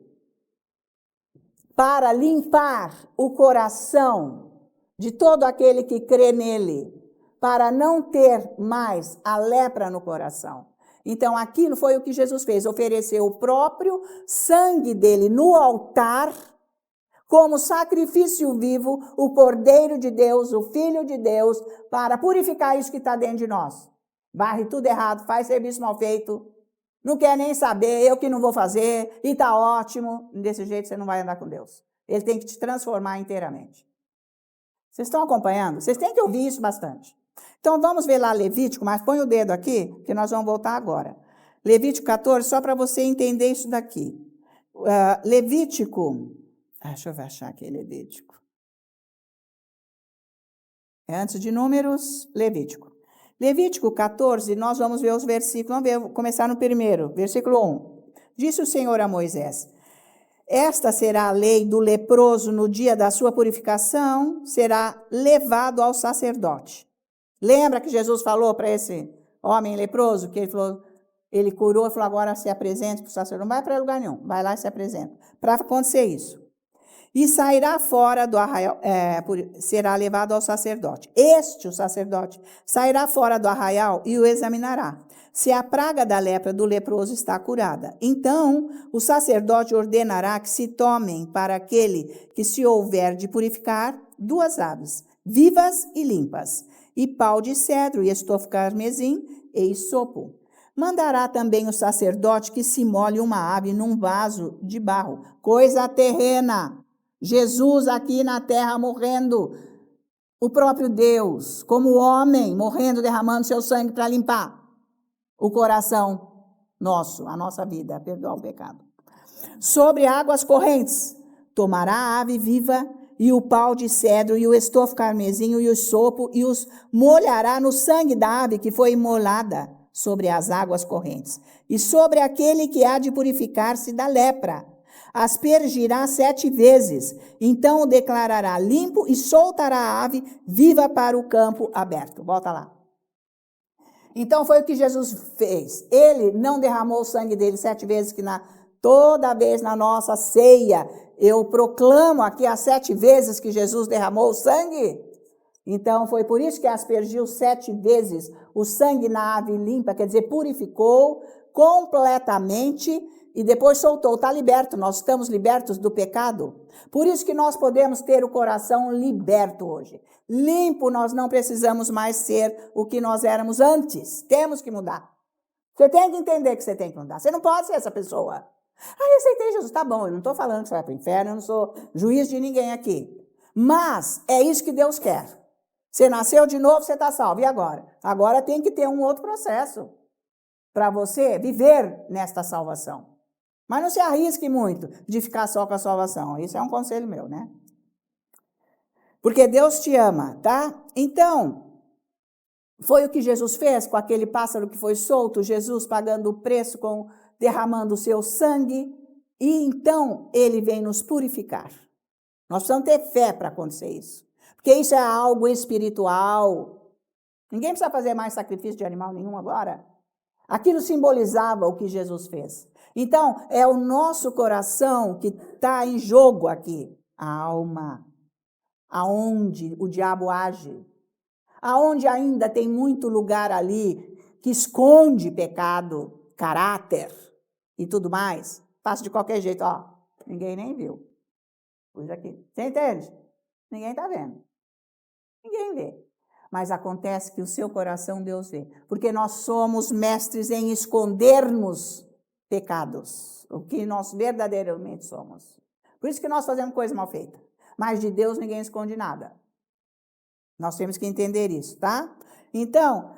Para limpar o coração de todo aquele que crê nele, para não ter mais a lepra no coração. Então, aquilo foi o que Jesus fez, ofereceu o próprio sangue dele no altar, como sacrifício vivo, o Cordeiro de Deus, o Filho de Deus, para purificar isso que está dentro de nós. Varre tudo errado, faz serviço mal feito, não quer nem saber, eu que não vou fazer, e está ótimo. Desse jeito você não vai andar com Deus. Ele tem que te transformar inteiramente. Vocês estão acompanhando? Vocês têm que ouvir isso bastante. Então, vamos ver lá Levítico, mas põe o dedo aqui, que nós vamos voltar agora. Levítico 14, só para você entender isso daqui. Levítico... deixa eu achar aqui, Levítico. É antes de Números, Levítico. Levítico 14, nós vamos ver os versículos. Vamos começar no primeiro, versículo 1. Disse o Senhor a Moisés: esta será a lei do leproso no dia da sua purificação, será levado ao sacerdote. Lembra que Jesus falou para esse homem leproso, que ele curou e falou, agora se apresente para o sacerdote. Não vai para lugar nenhum, vai lá e se apresenta. Para acontecer isso. E sairá fora do arraial, será levado ao sacerdote. O sacerdote, sairá fora do arraial e o examinará. Se a praga da lepra do leproso está curada, então o sacerdote ordenará que se tomem para aquele que se houver de purificar 2 aves, vivas e limpas, e pau de cedro, e estofa carmesim, e isopo. Mandará também o sacerdote que se molhe uma ave num vaso de barro, coisa terrena. Jesus aqui na terra morrendo, o próprio Deus, como homem, morrendo, derramando seu sangue para limpar o coração nosso, a nossa vida, perdoar o pecado. Sobre águas correntes, tomará a ave viva e o pau de cedro, e o estofo carmesim, e o sopo, e os molhará no sangue da ave que foi imolada sobre as águas correntes, e sobre aquele que há de purificar-se da lepra. Aspergirá 7 vezes, então o declarará limpo e soltará a ave viva para o campo aberto. Volta lá. Então foi o que Jesus fez. Ele não derramou o sangue dele 7 vezes, que toda vez na nossa ceia eu proclamo aqui as 7 vezes que Jesus derramou o sangue. Então foi por isso que aspergiu 7 vezes o sangue na ave limpa, quer dizer, purificou completamente e depois soltou. Está liberto, nós estamos libertos do pecado. Por isso que nós podemos ter o coração liberto hoje. Limpo, nós não precisamos mais ser o que nós éramos antes. Temos que mudar. Você tem que entender que você tem que mudar. Você não pode ser essa pessoa. Eu aceitei Jesus. Tá bom, eu não estou falando que você vai para o inferno, eu não sou juiz de ninguém aqui. Mas é isso que Deus quer. Você nasceu de novo, você está salvo. E agora? Agora tem que ter um outro processo para você viver nesta salvação. Mas não se arrisque muito de ficar só com a salvação. Isso é um conselho meu, né? Porque Deus te ama, tá? Então, foi o que Jesus fez com aquele pássaro que foi solto, Jesus pagando o preço, derramando o seu sangue. E então, ele vem nos purificar. Nós precisamos ter fé para acontecer isso. Porque isso é algo espiritual. Ninguém precisa fazer mais sacrifício de animal nenhum agora. Aquilo simbolizava o que Jesus fez. Então, é o nosso coração que está em jogo aqui. A alma. Aonde o diabo age. Aonde ainda tem muito lugar ali que esconde pecado, caráter e tudo mais. Faço de qualquer jeito, ó. Ninguém nem viu. Pus aqui. Você entende? Ninguém está vendo. Ninguém vê. Mas acontece que o seu coração Deus vê. Porque nós somos mestres em escondermos pecados. O que nós verdadeiramente somos. Por isso que nós fazemos coisa mal feita. Mas de Deus ninguém esconde nada. Nós temos que entender isso, tá? Então,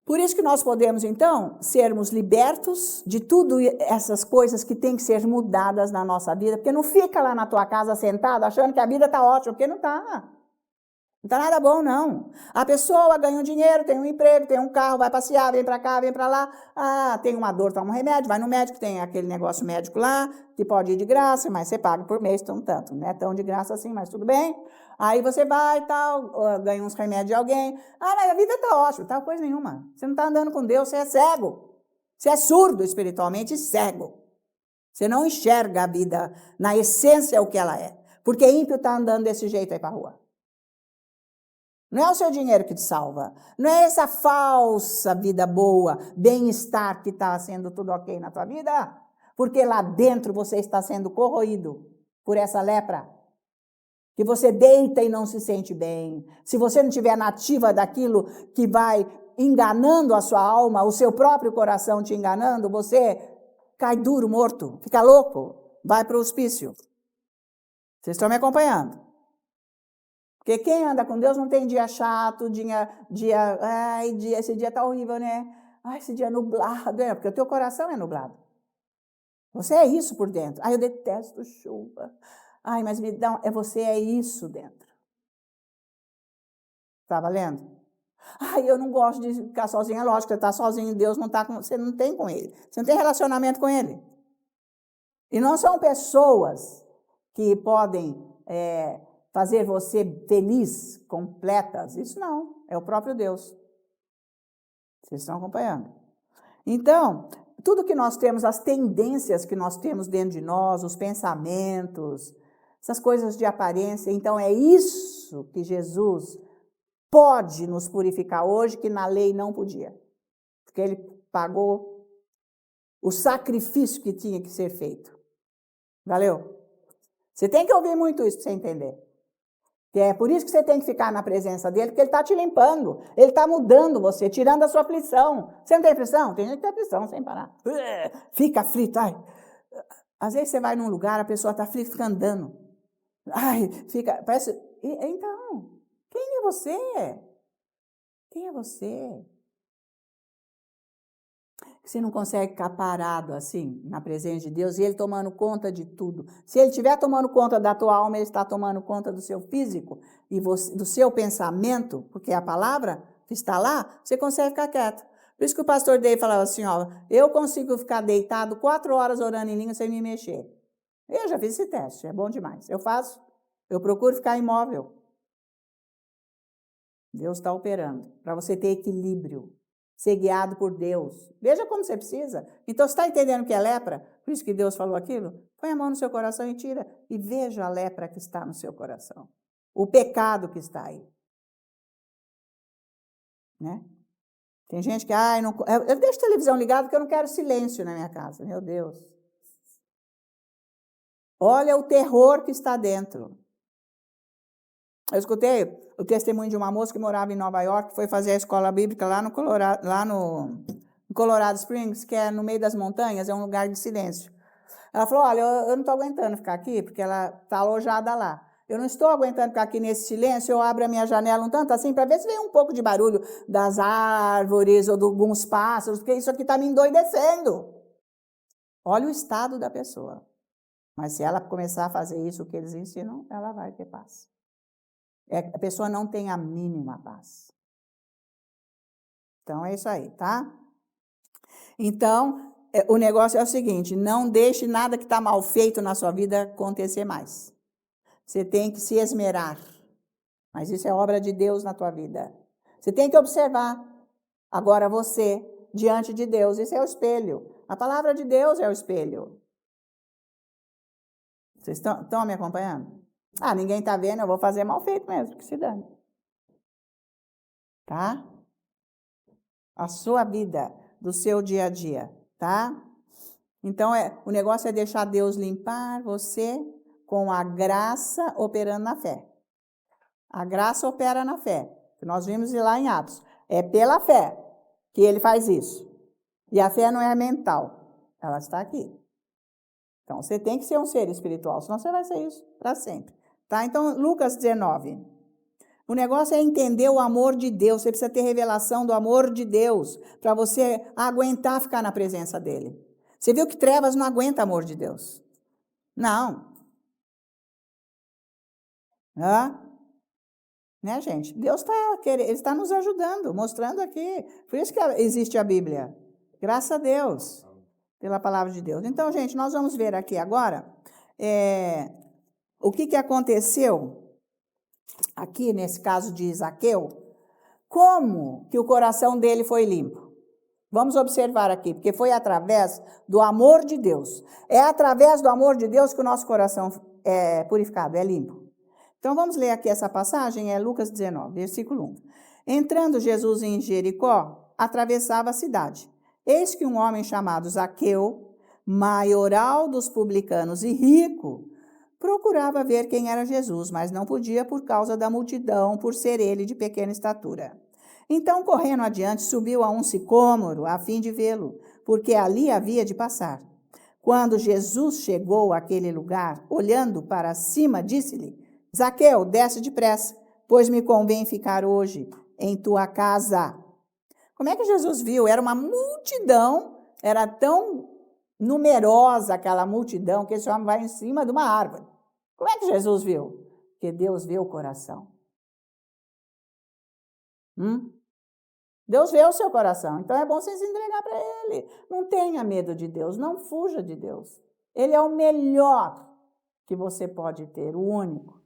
por isso que nós podemos, então, sermos libertos de tudo essas coisas que têm que ser mudadas na nossa vida. Porque não fica lá na tua casa sentado achando que a vida está ótima, porque não está. Não está nada bom, não. A pessoa ganha um dinheiro, tem um emprego, tem um carro, vai passear, vem para cá, vem para lá. Tem uma dor, toma um remédio, vai no médico, tem aquele negócio médico lá, que pode ir de graça, mas você paga por mês, tanto. Não é tão de graça assim, mas tudo bem. Aí você vai e tal, ganha uns remédios de alguém. Mas a vida está ótima, tal coisa nenhuma. Você não está andando com Deus, você é cego. Você é surdo espiritualmente, cego. Você não enxerga a vida na essência o que ela é. Porque ímpio está andando desse jeito aí para a rua. Não é o seu dinheiro que te salva. Não é essa falsa vida boa, bem-estar que está sendo tudo ok na tua vida. Porque lá dentro você está sendo corroído por essa lepra. Que você deita e não se sente bem. Se você não tiver nativa daquilo que vai enganando a sua alma, o seu próprio coração te enganando, você cai duro, morto, fica louco, vai para o hospício. Vocês estão me acompanhando? Porque quem anda com Deus não tem dia chato, esse dia está horrível, né? Esse dia é nublado, porque o teu coração é nublado. Você é isso por dentro. Eu detesto chuva. Mas me dá, você é isso dentro. Tá valendo? Eu não gosto de ficar sozinha. Lógico, você está sozinho, Deus não está com você, não tem com ele. Você não tem relacionamento com ele. E não são pessoas que podem fazer você feliz, completas. Isso não, é o próprio Deus. Vocês estão acompanhando? Então, tudo que nós temos, as tendências que nós temos dentro de nós, os pensamentos, essas coisas de aparência, então é isso que Jesus pode nos purificar hoje, que na lei não podia. Porque ele pagou o sacrifício que tinha que ser feito. Valeu? Você tem que ouvir muito isso para você entender. Que é por isso que você tem que ficar na presença dele, porque ele está te limpando, ele está mudando você, tirando a sua aflição. Você não tem aflição? Tem gente que tem aflição sem parar. Fica aflito. Às vezes você vai num lugar, a pessoa está aflita, fica andando. Parece... Então, quem é você? Quem é você? Você não consegue ficar parado assim, na presença de Deus, e Ele tomando conta de tudo. Se Ele estiver tomando conta da tua alma, Ele está tomando conta do seu físico e do seu pensamento, porque a palavra está lá, você consegue ficar quieto. Por isso que o pastor Dave falava assim, ó, eu consigo ficar deitado 4 horas orando em língua sem me mexer. Eu já fiz esse teste, é bom demais. Eu procuro ficar imóvel. Deus está operando, para você ter equilíbrio. Ser guiado por Deus. Veja como você precisa. Então, você está entendendo o que é lepra? Por isso que Deus falou aquilo? Põe a mão no seu coração e tira. E veja a lepra que está no seu coração. O pecado que está aí. Né? Tem gente que, não, eu deixo a televisão ligada porque eu não quero silêncio na minha casa. Meu Deus. Olha o terror que está dentro. Eu escutei o testemunho de uma moça que morava em Nova York, que foi fazer a escola bíblica lá no Colorado Springs, que é no meio das montanhas, é um lugar de silêncio. Ela falou, olha, eu não estou aguentando ficar aqui, porque ela está alojada lá. Eu não estou aguentando ficar aqui nesse silêncio, eu abro a minha janela um tanto assim, para ver se vem um pouco de barulho das árvores ou de alguns pássaros, porque isso aqui está me endoidecendo. Olha o estado da pessoa. Mas se ela começar a fazer isso, o que eles ensinam, ela vai ter paz. A pessoa não tem a mínima paz. Então, é isso aí, tá? Então, o negócio é o seguinte, não deixe nada que está mal feito na sua vida acontecer mais. Você tem que se esmerar. Mas isso é obra de Deus na tua vida. Você tem que observar. Agora você, diante de Deus, isso é o espelho. A palavra de Deus é o espelho. Vocês estão me acompanhando? Ninguém está vendo, eu vou fazer mal feito mesmo, que se dane. Tá? A sua vida, do seu dia a dia, tá? Então, o negócio é deixar Deus limpar você com a graça operando na fé. A graça opera na fé, que nós vimos lá em Atos. É pela fé que ele faz isso. E a fé não é mental, ela está aqui. Então, você tem que ser um ser espiritual, senão você vai ser isso para sempre. Tá? Então, Lucas 19. O negócio é entender o amor de Deus. Você precisa ter revelação do amor de Deus para você aguentar ficar na presença dele. Você viu que trevas não aguenta amor de Deus? Não. Né, gente? Deus está nos ajudando, mostrando aqui. Por isso que existe a Bíblia. Graças a Deus, pela palavra de Deus. Então, gente, nós vamos ver aqui agora o que aconteceu aqui, nesse caso de Zaqueu, como que o coração dele foi limpo. Vamos observar aqui, porque foi através do amor de Deus. É através do amor de Deus que o nosso coração é purificado, é limpo. Então, vamos ler aqui essa passagem, é Lucas 19, versículo 1. Entrando Jesus em Jericó, atravessava a cidade. Eis que um homem chamado Zaqueu, maioral dos publicanos e rico, procurava ver quem era Jesus, mas não podia por causa da multidão, por ser ele de pequena estatura. Então, correndo adiante, subiu a um sicômoro, a fim de vê-lo, porque ali havia de passar. Quando Jesus chegou àquele lugar, olhando para cima, disse-lhe, Zaqueu, desce depressa, pois me convém ficar hoje em tua casa. Como é que Jesus viu? Era uma multidão, era tão numerosa aquela multidão, que esse homem vai em cima de uma árvore. Como é que Jesus viu? Porque Deus vê o coração. Deus vê o seu coração, então é bom você se entregar para Ele. Não tenha medo de Deus, não fuja de Deus. Ele é o melhor que você pode ter, o único.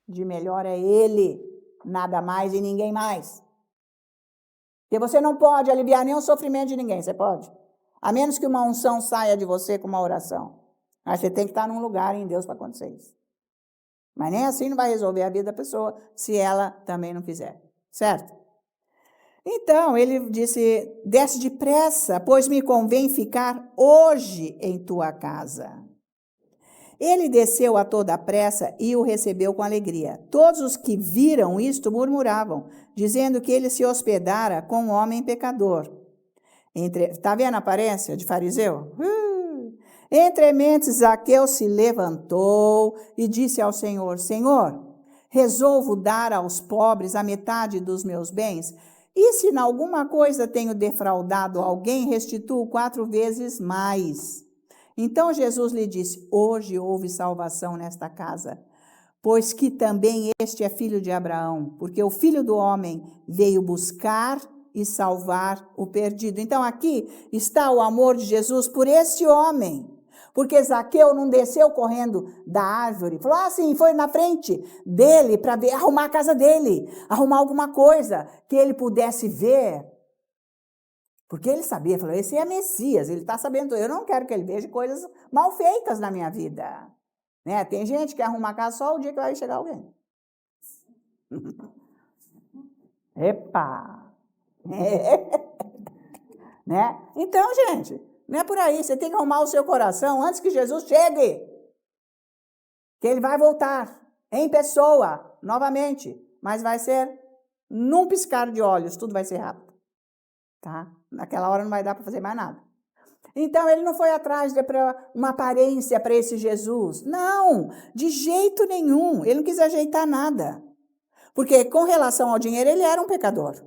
De melhor é Ele, nada mais e ninguém mais. Porque você não pode aliviar nenhum sofrimento de ninguém, você pode? A menos que uma unção saia de você com uma oração. Mas você tem que estar num lugar em Deus para acontecer isso. Mas nem assim não vai resolver a vida da pessoa, se ela também não fizer. Certo? Então, ele disse, desce depressa, pois me convém ficar hoje em tua casa. Ele desceu a toda pressa e o recebeu com alegria. Todos os que viram isto murmuravam, dizendo que ele se hospedara com um homem pecador. Está vendo a aparência de fariseu? Entre mentes, Zaqueu se levantou e disse ao Senhor, Senhor, resolvo dar aos pobres a metade dos meus bens, E se em alguma coisa tenho defraudado alguém, restituo 4 vezes mais. Então Jesus lhe disse: hoje houve salvação nesta casa, pois que também este é filho de Abraão, porque o Filho do Homem veio buscar e salvar o perdido. Então aqui está o amor de Jesus por este homem. Porque Zaqueu não desceu correndo da árvore, falou assim, foi na frente dele para arrumar a casa dele, arrumar alguma coisa que ele pudesse ver. Porque ele sabia, falou, esse é Messias, ele está sabendo, eu não quero que ele veja coisas mal feitas na minha vida. Né? Tem gente que arruma a casa só o dia que vai chegar alguém. Epa! Né? Então, gente, não é por aí, você tem que arrumar o seu coração antes que Jesus chegue. Que ele vai voltar em pessoa, novamente, mas vai ser num piscar de olhos, tudo vai ser rápido. Tá? Naquela hora não vai dar para fazer mais nada. Então, ele não foi atrás de uma aparência para esse Jesus. Não, de jeito nenhum. Ele não quis ajeitar nada. Porque, com relação ao dinheiro, ele era um pecador.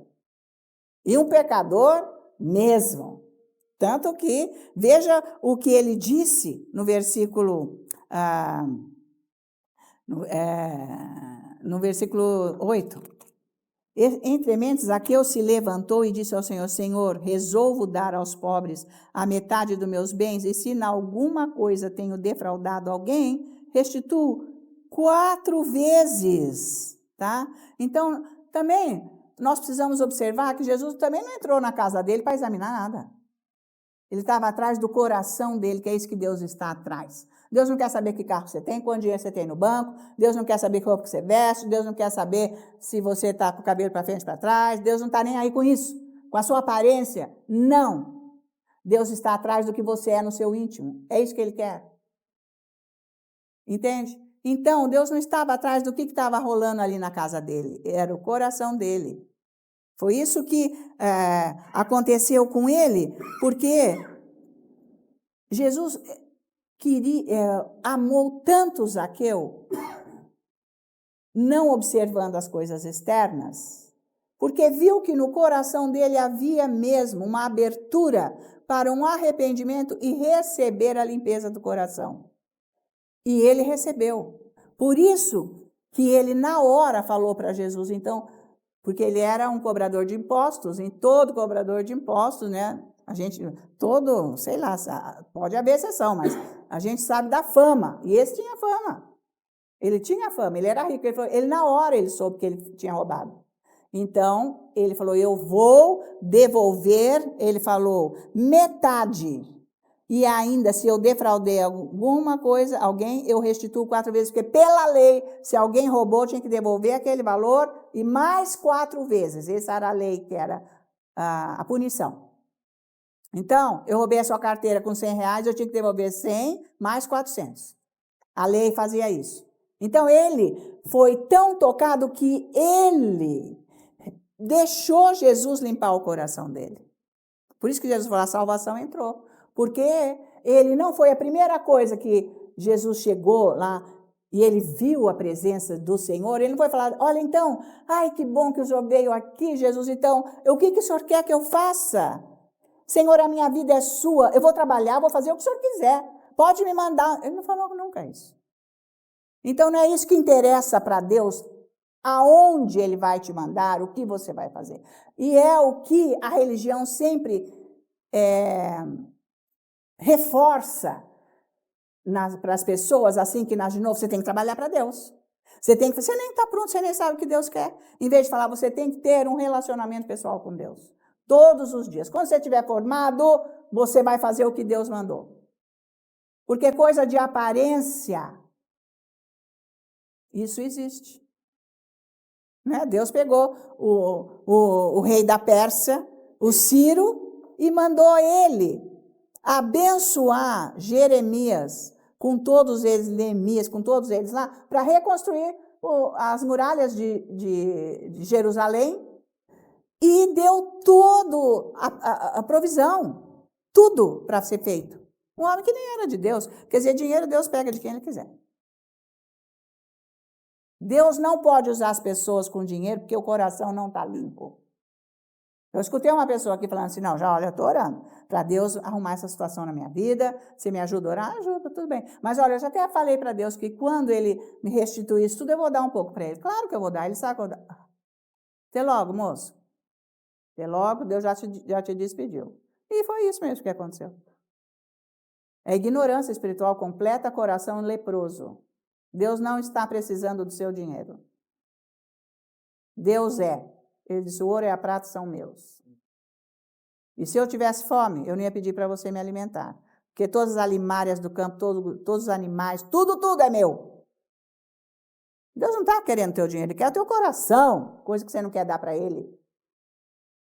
E um pecador mesmo. Tanto que, veja o que ele disse no versículo, no versículo 8. Entre mentes, Zaqueu se levantou e disse ao Senhor, Senhor, resolvo dar aos pobres a metade dos meus bens, e se em alguma coisa tenho defraudado alguém, restituo 4 vezes, tá? Então, também, nós precisamos observar que Jesus também não entrou na casa dele para examinar nada. Ele estava atrás do coração dele, que é isso que Deus está atrás. Deus não quer saber que carro você tem, quanto dinheiro você tem no banco, Deus não quer saber que roupa você veste, Deus não quer saber se você está com o cabelo para frente e para trás, Deus não está nem aí com isso, com a sua aparência, não. Deus está atrás do que você é no seu íntimo, é isso que Ele quer. Entende? Então, Deus não estava atrás do que estava rolando ali na casa dele, era o coração dele. Foi isso que aconteceu com ele, porque Jesus amou tanto Zaqueu, não observando as coisas externas, porque viu que no coração dele havia mesmo uma abertura para um arrependimento e receber a limpeza do coração. E ele recebeu. Por isso que ele na hora falou para Jesus, então, porque ele era um cobrador de impostos, em todo cobrador de impostos, né? A gente, sei lá, pode haver exceção, mas a gente sabe da fama. E esse tinha fama. Ele tinha fama, ele era rico. Ele na hora ele soube que ele tinha roubado. Então, ele falou, eu vou devolver, ele falou, metade. E ainda, se eu defraudei alguma coisa, alguém, eu restituo 4 vezes, porque pela lei, se alguém roubou, tinha que devolver aquele valor e mais 4 vezes. Essa era a lei, que era a punição. Então, eu roubei a sua carteira com R$100, eu tinha que devolver 100 mais 400. A lei fazia isso. Então, ele foi tão tocado que ele deixou Jesus limpar o coração dele. Por isso que Jesus falou, a salvação entrou. Porque ele não foi a primeira coisa que Jesus chegou lá e ele viu a presença do Senhor. Ele não foi falar, olha então, ai que bom que o Senhor veio aqui, Jesus, então, o que o Senhor quer que eu faça? Senhor, a minha vida é sua, eu vou trabalhar, vou fazer o que o Senhor quiser. Pode me mandar. Ele não falou nunca isso. Então, não é isso que interessa para Deus, aonde Ele vai te mandar, o que você vai fazer. E é o que a religião sempre reforça para as pessoas, assim que nasce de novo, você tem que trabalhar para Deus. Você nem está pronto, você nem sabe o que Deus quer. Em vez de falar, você tem que ter um relacionamento pessoal com Deus. Todos os dias. Quando você estiver formado, você vai fazer o que Deus mandou. Porque coisa de aparência, isso existe. Né? Deus pegou o rei da Pérsia, o Ciro, e mandou ele abençoar Jeremias, com todos eles, Neemias, com todos eles lá, para reconstruir as muralhas de Jerusalém, e deu toda a provisão, tudo para ser feito. Um homem que nem era de Deus, quer dizer, dinheiro Deus pega de quem Ele quiser. Deus não pode usar as pessoas com dinheiro porque o coração não está limpo. Eu escutei uma pessoa aqui falando assim, não, já olha, eu estou orando para Deus arrumar essa situação na minha vida, você me ajuda a orar? Ajuda, tudo bem. Mas olha, eu já até falei para Deus que quando Ele me restituir isso tudo, eu vou dar um pouco para Ele. Claro que eu vou dar, Ele sabe que eu vou dar. Até logo, moço. Até logo, Deus já te despediu. E foi isso mesmo que aconteceu. É ignorância espiritual completa, coração leproso. Deus não está precisando do seu dinheiro. Deus é. Ele disse, o ouro e a prata são meus. E se eu tivesse fome, eu não ia pedir para você me alimentar. Porque todas as alimárias do campo, todos os animais, tudo é meu. Deus não está querendo teu dinheiro, Ele quer o teu coração, coisa que você não quer dar para Ele.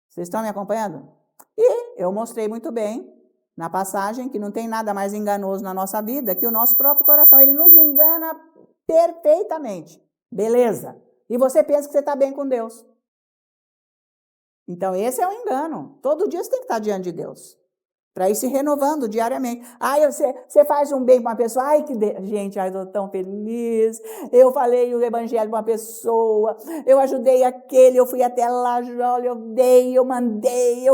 Vocês estão me acompanhando? E eu mostrei muito bem, na passagem, que não tem nada mais enganoso na nossa vida que o nosso próprio coração. Ele nos engana perfeitamente. Beleza. E você pensa que você está bem com Deus. Então, esse é o engano. Todo dia você tem que estar diante de Deus. Para ir se renovando diariamente. Você faz um bem para uma pessoa. Gente, eu estou tão feliz. Eu falei o evangelho para uma pessoa. Eu ajudei aquele, eu fui até lá, olha, eu dei, eu mandei.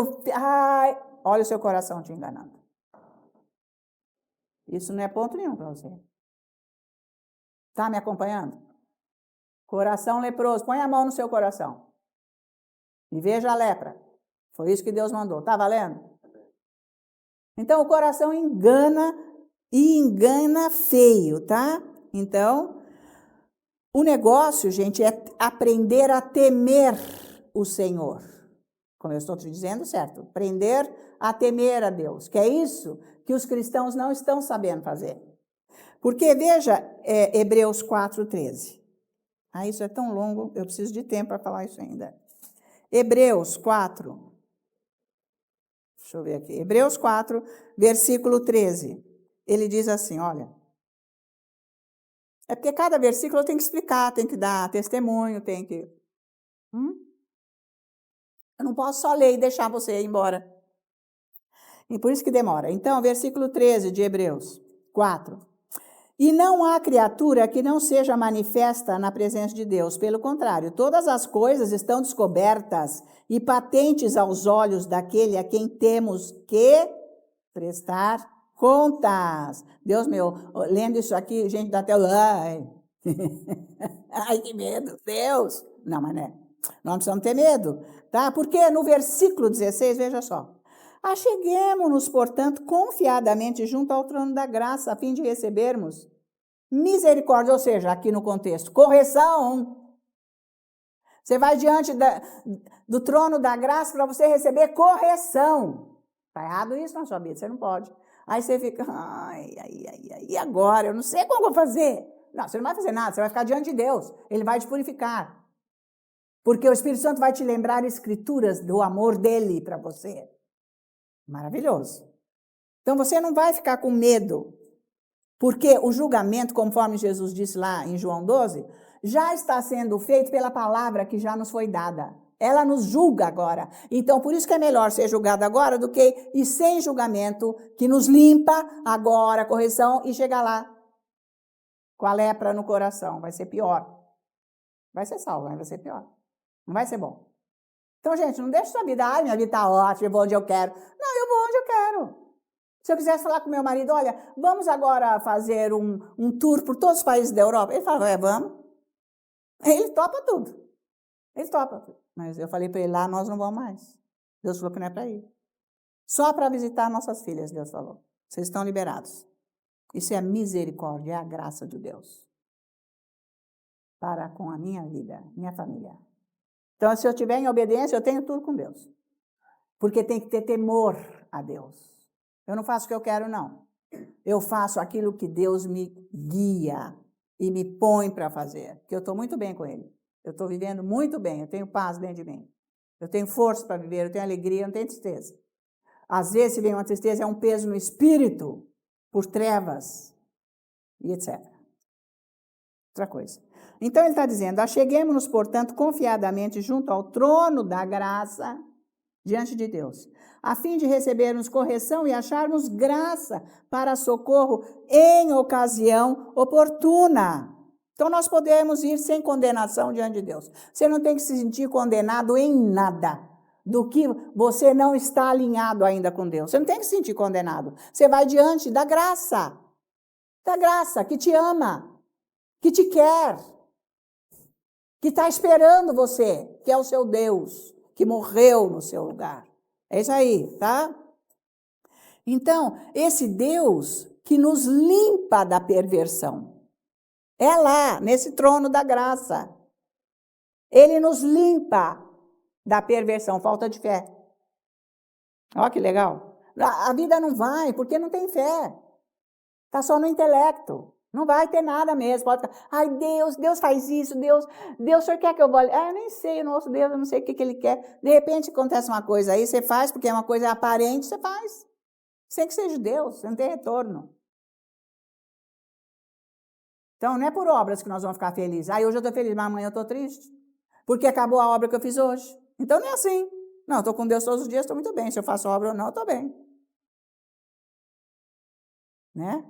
Olha o seu coração te enganando. Isso não é ponto nenhum para você. Está me acompanhando? Coração leproso. Põe a mão no seu coração. E veja a lepra. Foi isso que Deus mandou. Está valendo? Então, o coração engana e engana feio, tá? Então, o negócio, gente, é aprender a temer o Senhor. Como eu estou te dizendo, certo? Aprender a temer a Deus. Que é isso que os cristãos não estão sabendo fazer. Porque, veja, Hebreus 4:13. Isso é tão longo, eu preciso de tempo para falar isso ainda. Hebreus 4. Deixa eu ver aqui. Hebreus 4, versículo 13. Ele diz assim, olha. É porque cada versículo tem que explicar, tem que dar testemunho, tem que... Eu não posso só ler e deixar você ir embora. E por isso que demora. Então, versículo 13 de Hebreus 4. E não há criatura que não seja manifesta na presença de Deus. Pelo contrário, todas as coisas estão descobertas e patentes aos olhos daquele a quem temos que prestar contas. Deus meu, lendo isso aqui, gente dá até... Ai, que medo, Deus! Não, mas né? Nós precisamos ter medo, tá? Porque no versículo 16, veja só. Acheguemo-nos, portanto, confiadamente junto ao trono da graça, a fim de recebermos misericórdia, ou seja, aqui no contexto, correção. Você vai diante do trono da graça para você receber correção. Está errado isso na sua vida, você não pode. Aí você fica, e agora? Eu não sei como eu vou fazer. Não, você não vai fazer nada, você vai ficar diante de Deus. Ele vai te purificar. Porque o Espírito Santo vai te lembrar escrituras do amor dele para você. Maravilhoso. Então, você não vai ficar com medo, porque o julgamento, conforme Jesus disse lá em João 12, já está sendo feito pela palavra que já nos foi dada. Ela nos julga agora. Então, por isso que é melhor ser julgado agora do que ir sem julgamento, que nos limpa agora, correção, e chegar lá com a lepra no coração. Vai ser pior. Vai ser salvo, mas vai ser pior. Não vai ser bom. Então, gente, não deixe sua vida, minha vida está ótima, eu vou onde eu quero. Não, eu vou onde eu quero. Se eu quisesse falar com meu marido, olha, vamos agora fazer um tour por todos os países da Europa. Ele fala, vamos. Ele topa tudo. Ele topa tudo. Mas eu falei para ele, lá nós não vamos mais. Deus falou que não é para ir. Só para visitar nossas filhas, Deus falou. Vocês estão liberados. Isso é a misericórdia, é a graça de Deus. Para com a minha vida, minha família. Então, se eu estiver em obediência, eu tenho tudo com Deus. Porque tem que ter temor a Deus. Eu não faço o que eu quero, não. Eu faço aquilo que Deus me guia e me põe para fazer. Porque eu estou muito bem com Ele. Eu estou vivendo muito bem, eu tenho paz dentro de mim. Eu tenho força para viver, eu tenho alegria, eu não tenho tristeza. Às vezes, se vem uma tristeza, é um peso no espírito, por trevas e etc. Outra coisa. Então, ele está dizendo, acheguemo-nos, portanto, confiadamente junto ao trono da graça diante de Deus, a fim de recebermos correção e acharmos graça para socorro em ocasião oportuna. Então, nós podemos ir sem condenação diante de Deus. Você não tem que se sentir condenado em nada. do que você não está alinhado ainda com Deus. Você não tem que se sentir condenado. Você vai diante da graça que te ama, que te quer, que está esperando você, que é o seu Deus, que morreu no seu lugar. É isso aí, tá? Então, esse Deus que nos limpa da perversão, é lá, nesse trono da graça. Ele nos limpa da perversão, falta de fé. Olha que legal. A vida não vai, porque não tem fé. Está só no intelecto. Não vai ter nada mesmo. Pode ficar, ai, Deus faz isso, Deus, o Senhor quer que eu vou... eu nem sei, o nosso Deus, eu não sei o que Ele quer. De repente acontece uma coisa aí, você faz, porque é uma coisa aparente, você faz. Sem que seja Deus, você não tem retorno. Então, não é por obras que nós vamos ficar felizes. Hoje eu estou feliz, mas amanhã eu estou triste. Porque acabou a obra que eu fiz hoje. Então, não é assim. Não, estou com Deus todos os dias, estou muito bem. Se eu faço obra ou não, estou bem. Né?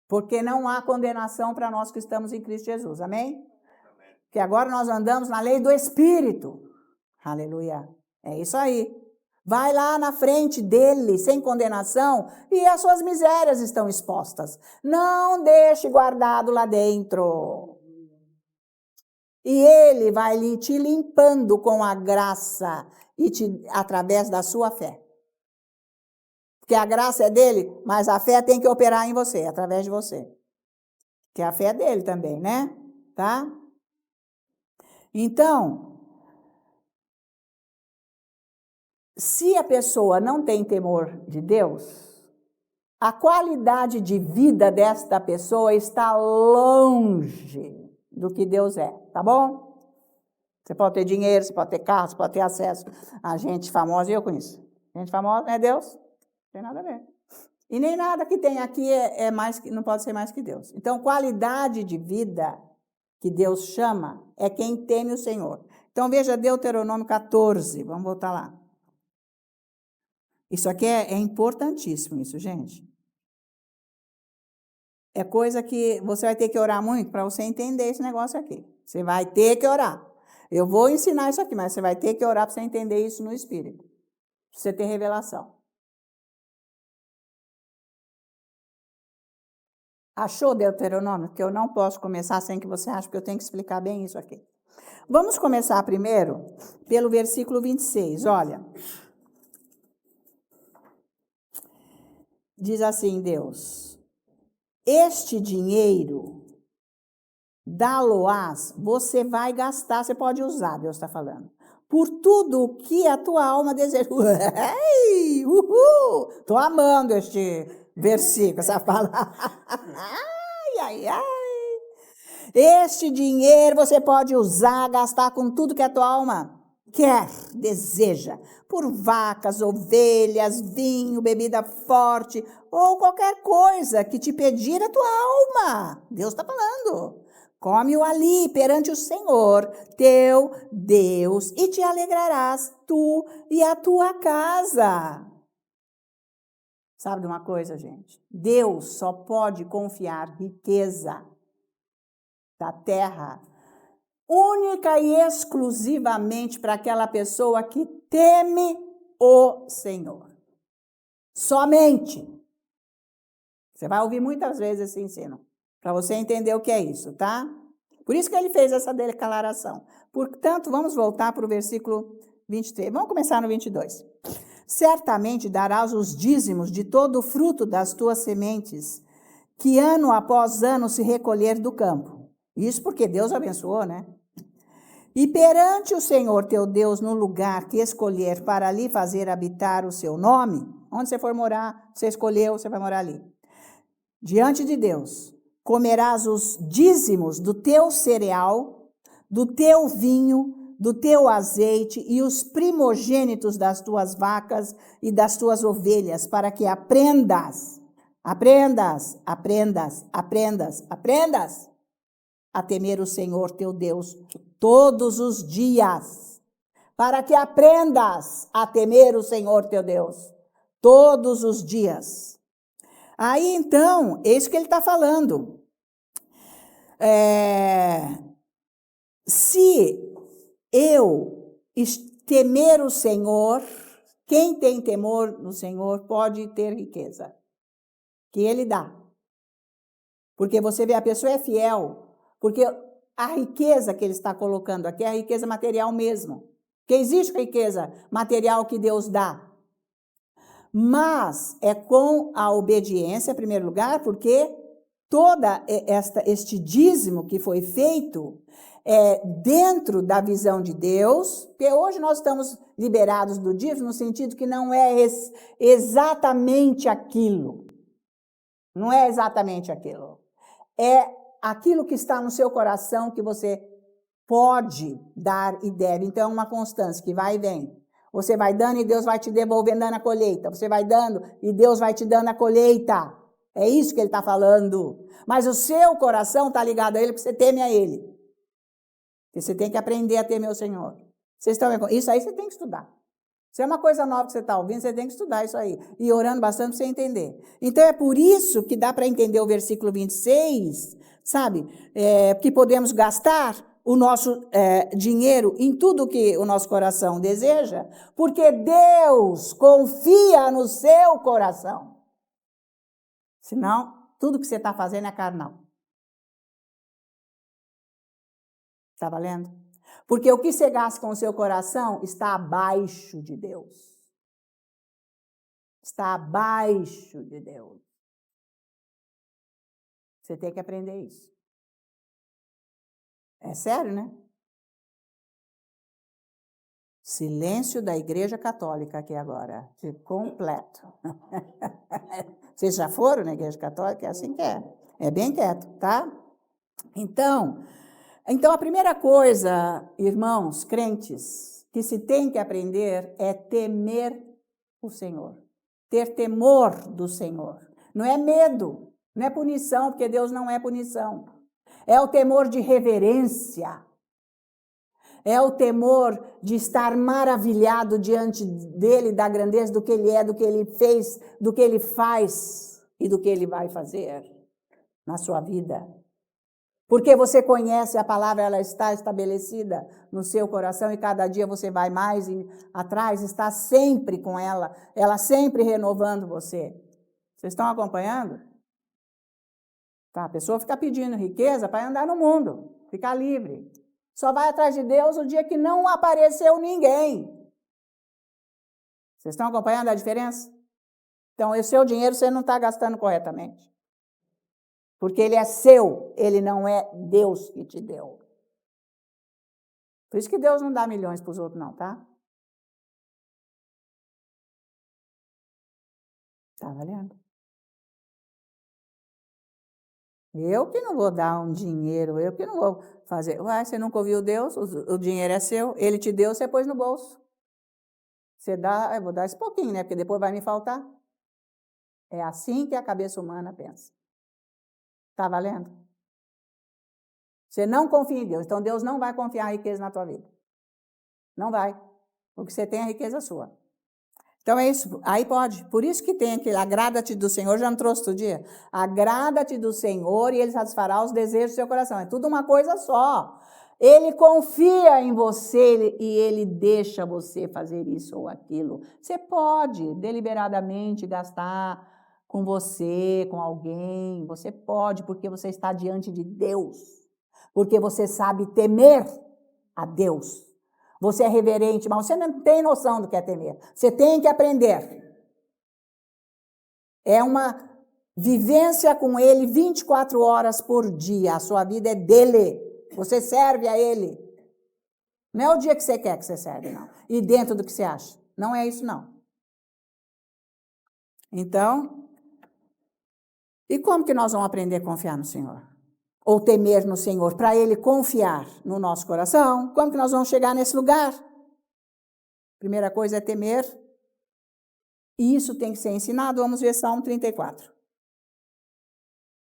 Porque não há condenação para nós que estamos em Cristo Jesus. Amém? Que agora nós andamos na lei do Espírito. Aleluia. É isso aí. Vai lá na frente dele, sem condenação, e as suas misérias estão expostas. Não deixe guardado lá dentro. E ele vai te limpando com a graça através da sua fé. Porque a graça é dele, mas a fé tem que operar em você, através de você. Que a fé é dele também, né? Tá? Então, se a pessoa não tem temor de Deus, a qualidade de vida desta pessoa está longe do que Deus é, tá bom? Você pode ter dinheiro, você pode ter carro, você pode ter acesso a gente famosa, e eu conheço. Gente famosa não é Deus? Não tem nada a ver. E nem nada que tem aqui não pode ser mais que Deus. Então, qualidade de vida que Deus chama é quem teme o Senhor. Então, veja Deuteronômio 14, vamos voltar lá. Isso aqui é importantíssimo, isso, gente. É coisa que você vai ter que orar muito para você entender esse negócio aqui. Você vai ter que orar. Eu vou ensinar isso aqui, mas você vai ter que orar para você entender isso no Espírito. Para você ter revelação. Achou Deuteronômio? Que eu não posso começar sem que você ache, porque eu tenho que explicar bem isso aqui. Vamos começar primeiro pelo versículo 26. Olha. Diz assim Deus: este dinheiro da Loás você vai gastar, você pode usar, Deus está falando, por tudo o que a tua alma deseja. Uhul! Estou amando este versículo, essa palavra. Ai, ai, ai. Este dinheiro você pode usar, gastar com tudo que a tua alma quer, deseja, por vacas, ovelhas, vinho, bebida forte, ou qualquer coisa que te pedir a tua alma. Deus está falando. Come-o ali perante o Senhor, teu Deus, e te alegrarás, tu e a tua casa. Sabe de uma coisa, gente? Deus só pode confiar riqueza da terra única e exclusivamente para aquela pessoa que teme o Senhor. Somente. Você vai ouvir muitas vezes esse ensino, para você entender o que é isso, tá? Por isso que ele fez essa declaração. Portanto, vamos voltar para o versículo 23. Vamos começar no 22. Certamente darás os dízimos de todo o fruto das tuas sementes, que ano após ano se recolher do campo. Isso porque Deus abençoou, né? E perante o Senhor teu Deus, no lugar que escolher para ali fazer habitar o seu nome, onde você for morar, você escolheu, você vai morar ali. Diante de Deus, comerás os dízimos do teu cereal, do teu vinho, do teu azeite e os primogênitos das tuas vacas e das tuas ovelhas, para que aprendas a temer o Senhor teu Deus todos os dias. Para que aprendas a temer o Senhor teu Deus todos os dias. Aí então, é isso que ele está falando. Se eu temer o Senhor, quem tem temor no Senhor pode ter riqueza, que Ele dá. Porque você vê, a pessoa é fiel, porque a riqueza que Ele está colocando aqui é a riqueza material mesmo. Porque existe riqueza material que Deus dá. Mas é com a obediência, em primeiro lugar, porque este dízimo que foi feito dentro da visão de Deus, porque hoje nós estamos liberados do dízimo no sentido que não é exatamente aquilo. Não é exatamente aquilo. É aquilo que está no seu coração que você pode dar e deve. Então, é uma constância que vai e vem. Você vai dando e Deus vai te devolvendo na colheita. Você vai dando e Deus vai te dando a colheita. É isso que ele está falando. Mas o seu coração está ligado a Ele porque você teme a Ele. Você tem que aprender a temer o Senhor. Vocês estão vendo? Isso aí você tem que estudar. Se é uma coisa nova que você está ouvindo, você tem que estudar isso aí. E orando bastante para você entender. Então, é por isso que dá para entender o versículo 26, sabe? Que podemos gastar o nosso dinheiro em tudo que o nosso coração deseja, porque Deus confia no seu coração. Senão, tudo que você está fazendo é carnal. Está valendo? Porque o que você gasta com o seu coração está abaixo de Deus. Está abaixo de Deus. Você tem que aprender isso. É sério, né? Silêncio da Igreja Católica aqui agora. Completo. Vocês já foram na Igreja Católica? É assim que é. É bem quieto, tá? Então, a primeira coisa, irmãos, crentes, que se tem que aprender é temer o Senhor. Ter temor do Senhor. Não é medo, não é punição, porque Deus não é punição. É o temor de reverência. É o temor de estar maravilhado diante dele, da grandeza do que ele é, do que ele fez, do que ele faz e do que ele vai fazer na sua vida. Porque você conhece a palavra, ela está estabelecida no seu coração e cada dia você vai mais atrás, está sempre com ela sempre renovando você. Vocês estão acompanhando? Tá, a pessoa fica pedindo riqueza para andar no mundo, ficar livre. Só vai atrás de Deus o dia que não apareceu ninguém. Vocês estão acompanhando a diferença? Então, o seu dinheiro você não está gastando corretamente. Porque ele é seu, ele não é Deus que te deu. Por isso que Deus não dá milhões para os outros, não, tá? Tá valendo? Eu que não vou dar um dinheiro, eu que não vou fazer. Uai, você nunca ouviu Deus? O dinheiro é seu, ele te deu, você pôs no bolso. Você dá, eu vou dar esse pouquinho, né? Porque depois vai me faltar. É assim que a cabeça humana pensa. Tá valendo? Você não confia em Deus, então Deus não vai confiar a riqueza na tua vida. Não vai. Porque você tem a riqueza sua. Então é isso, aí pode. Por isso que tem aquele, agrada-te do Senhor, já não trouxe outro dia? Agrada-te do Senhor e Ele satisfará os desejos do seu coração. É tudo uma coisa só. Ele confia em você e Ele deixa você fazer isso ou aquilo. Você pode deliberadamente gastar com você, com alguém. Você pode, porque você está diante de Deus. Porque você sabe temer a Deus. Você é reverente, mas você não tem noção do que é temer. Você tem que aprender. É uma vivência com Ele 24 horas por dia. A sua vida é dele. Você serve a Ele. Não é o dia que você quer que você serve, não. E dentro do que você acha. Não é isso, não. Então, e como que nós vamos aprender a confiar no Senhor? Ou temer no Senhor, para Ele confiar no nosso coração? Como que nós vamos chegar nesse lugar? Primeira coisa é temer, e isso tem que ser ensinado. Vamos ver Salmo 34.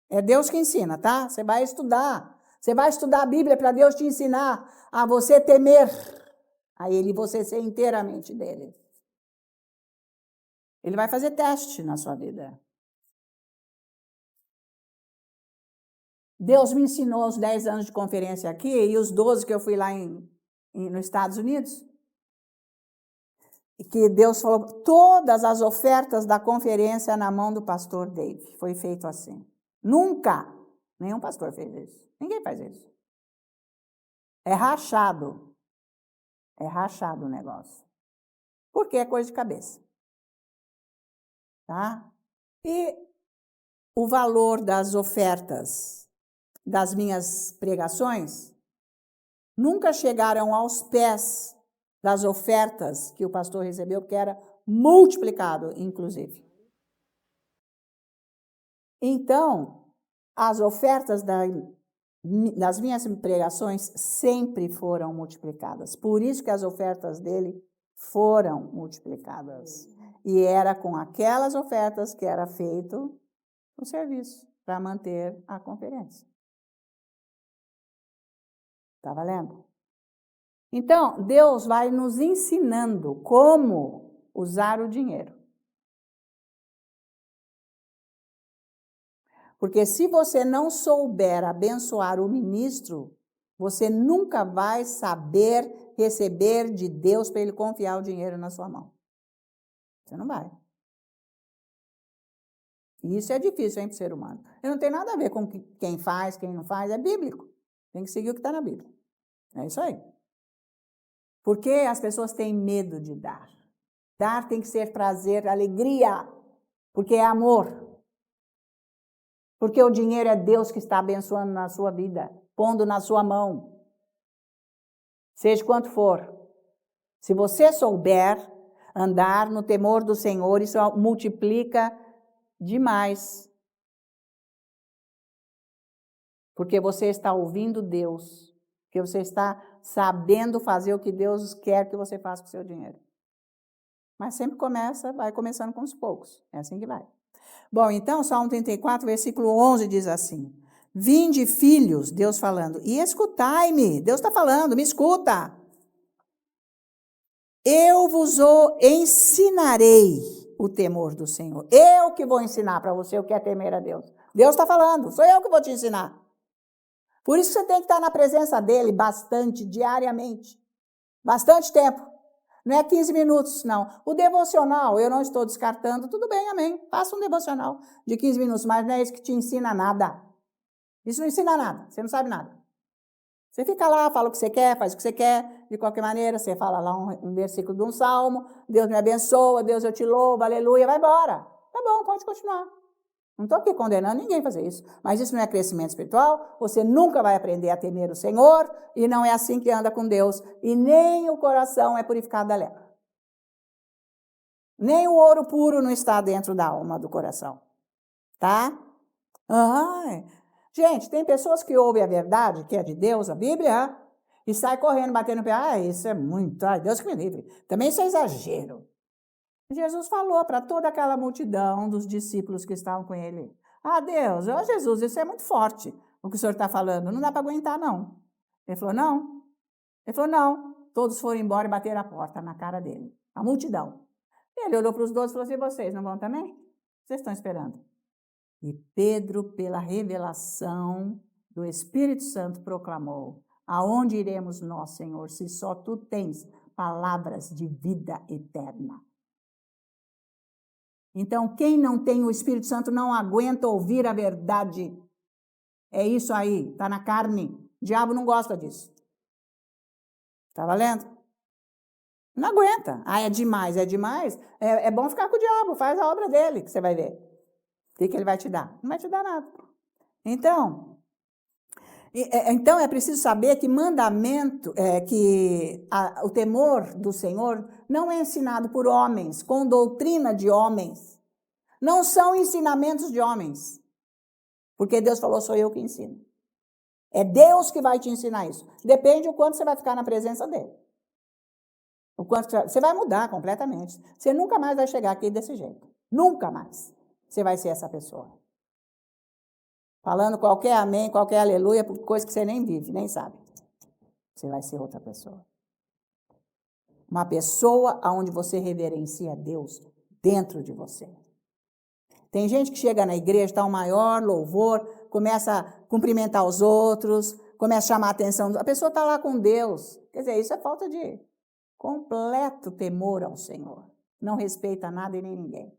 É Deus que ensina, tá? Você vai estudar. Você vai estudar a Bíblia para Deus te ensinar a você temer a Ele e você ser inteiramente dele. Ele vai fazer teste na sua vida. Deus me ensinou os 10 anos de conferência aqui e os 12 que eu fui lá nos Estados Unidos. que Deus falou, todas as ofertas da conferência na mão do pastor Dave. Foi feito assim. Nunca nenhum pastor fez isso. Ninguém faz isso. É rachado. É rachado o negócio. Porque é coisa de cabeça. Tá? E o valor das ofertas das minhas pregações nunca chegaram aos pés das ofertas que o pastor recebeu, que era multiplicado, inclusive. Então, as ofertas das minhas pregações sempre foram multiplicadas. Por isso que as ofertas dele foram multiplicadas. E era com aquelas ofertas que era feito o serviço para manter a conferência. Está valendo? Então, Deus vai nos ensinando como usar o dinheiro. Porque se você não souber abençoar o ministro, você nunca vai saber receber de Deus para ele confiar o dinheiro na sua mão. Você não vai. E isso é difícil, hein, para o ser humano. E não tem nada a ver com quem faz, quem não faz, é bíblico. Tem que seguir o que está na Bíblia. É isso aí. Porque as pessoas têm medo de dar. Dar tem que ser prazer, alegria, porque é amor. Porque o dinheiro é Deus que está abençoando na sua vida, pondo na sua mão. Seja quanto for. Se você souber andar no temor do Senhor, isso multiplica demais. Porque você está ouvindo Deus, porque você está sabendo fazer o que Deus quer que você faça com o seu dinheiro. Mas sempre vai começando com os poucos. É assim que vai. Bom, então, Salmo 34, versículo 11 diz assim: Vinde, filhos, Deus falando, e escutai-me. Deus está falando, me escuta. Eu vos ensinarei o temor do Senhor. Eu que vou ensinar para você o que é temer a Deus. Deus está falando, sou eu que vou te ensinar. Por isso que você tem que estar na presença dele bastante, diariamente. Bastante tempo. Não é 15 minutos, não. O devocional, eu não estou descartando, tudo bem, amém. Faça um devocional de 15 minutos, mas não é isso que te ensina nada. Isso não ensina nada, você não sabe nada. Você fica lá, fala o que você quer, faz o que você quer, de qualquer maneira, você fala lá um versículo de um salmo, Deus me abençoa, Deus eu te louvo, aleluia, vai embora. Tá bom, pode continuar. Não estou aqui condenando ninguém a fazer isso, mas isso não é crescimento espiritual, você nunca vai aprender a temer o Senhor, e não é assim que anda com Deus, e nem o coração é purificado da lepra. Nem o ouro puro não está dentro da alma do coração, tá? Gente, tem pessoas que ouvem a verdade, que é de Deus, a Bíblia, e sai correndo, batendo no pé, isso é muito, Deus que me livre. Também isso é exagero. Jesus falou para toda aquela multidão dos discípulos que estavam com ele. Deus, Jesus, isso é muito forte, o que o senhor está falando, não dá para aguentar, não. Ele falou, não. Ele falou, não. Todos foram embora e bateram a porta na cara dele, a multidão. Ele olhou para os 12 e falou assim, vocês não vão também? Vocês estão esperando? E Pedro, pela revelação do Espírito Santo, proclamou, aonde iremos nós, Senhor, se só tu tens palavras de vida eterna? Então, quem não tem o Espírito Santo não aguenta ouvir a verdade. É isso aí, está na carne. O diabo não gosta disso. Está valendo? Não aguenta. É demais, é demais. É bom ficar com o diabo, faz a obra dele, que você vai ver. O que ele vai te dar? Não vai te dar nada. Então é preciso saber que o temor do Senhor não é ensinado por homens, com doutrina de homens. Não são ensinamentos de homens. Porque Deus falou, sou eu que ensino. É Deus que vai te ensinar isso. Depende do quanto você vai ficar na presença dele. O quanto você vai mudar completamente. Você nunca mais vai chegar aqui desse jeito. Nunca mais você vai ser essa pessoa. Falando qualquer amém, qualquer aleluia, por coisa que você nem vive, nem sabe. Você vai ser outra pessoa. Uma pessoa onde você reverencia Deus dentro de você. Tem gente que chega na igreja, está o maior louvor, começa a cumprimentar os outros, começa a chamar a atenção. A pessoa está lá com Deus. Quer dizer, isso é falta de Completo temor ao Senhor. Não respeita nada e nem ninguém.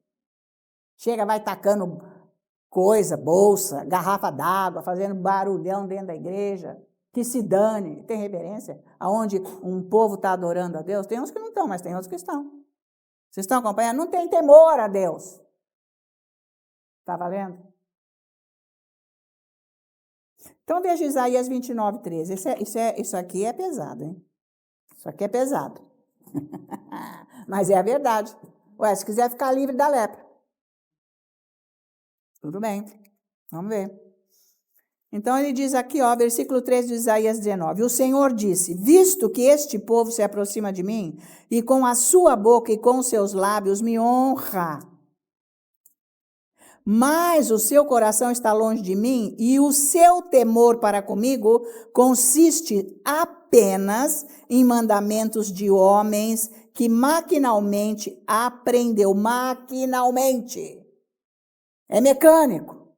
Chega, vai tacando coisa, bolsa, garrafa d'água, fazendo barulhão dentro da igreja. Que se dane. Tem reverência? Aonde um povo está adorando a Deus? Tem uns que não estão, mas tem outros que estão. Vocês estão acompanhando? Não tem temor a Deus. Está valendo? Então, veja Isaías 29, 13. Isso aqui é pesado, hein? Isso aqui é pesado. Mas é a verdade. Ué, se quiser ficar livre da lepra. Tudo bem. Vamos ver. Então, ele diz aqui, ó, versículo 3 de Isaías 19. O Senhor disse, visto que este povo se aproxima de mim, e com a sua boca e com os seus lábios me honra, mas o seu coração está longe de mim, e o seu temor para comigo consiste apenas em mandamentos de homens que maquinalmente aprendeu. Maquinalmente. É mecânico.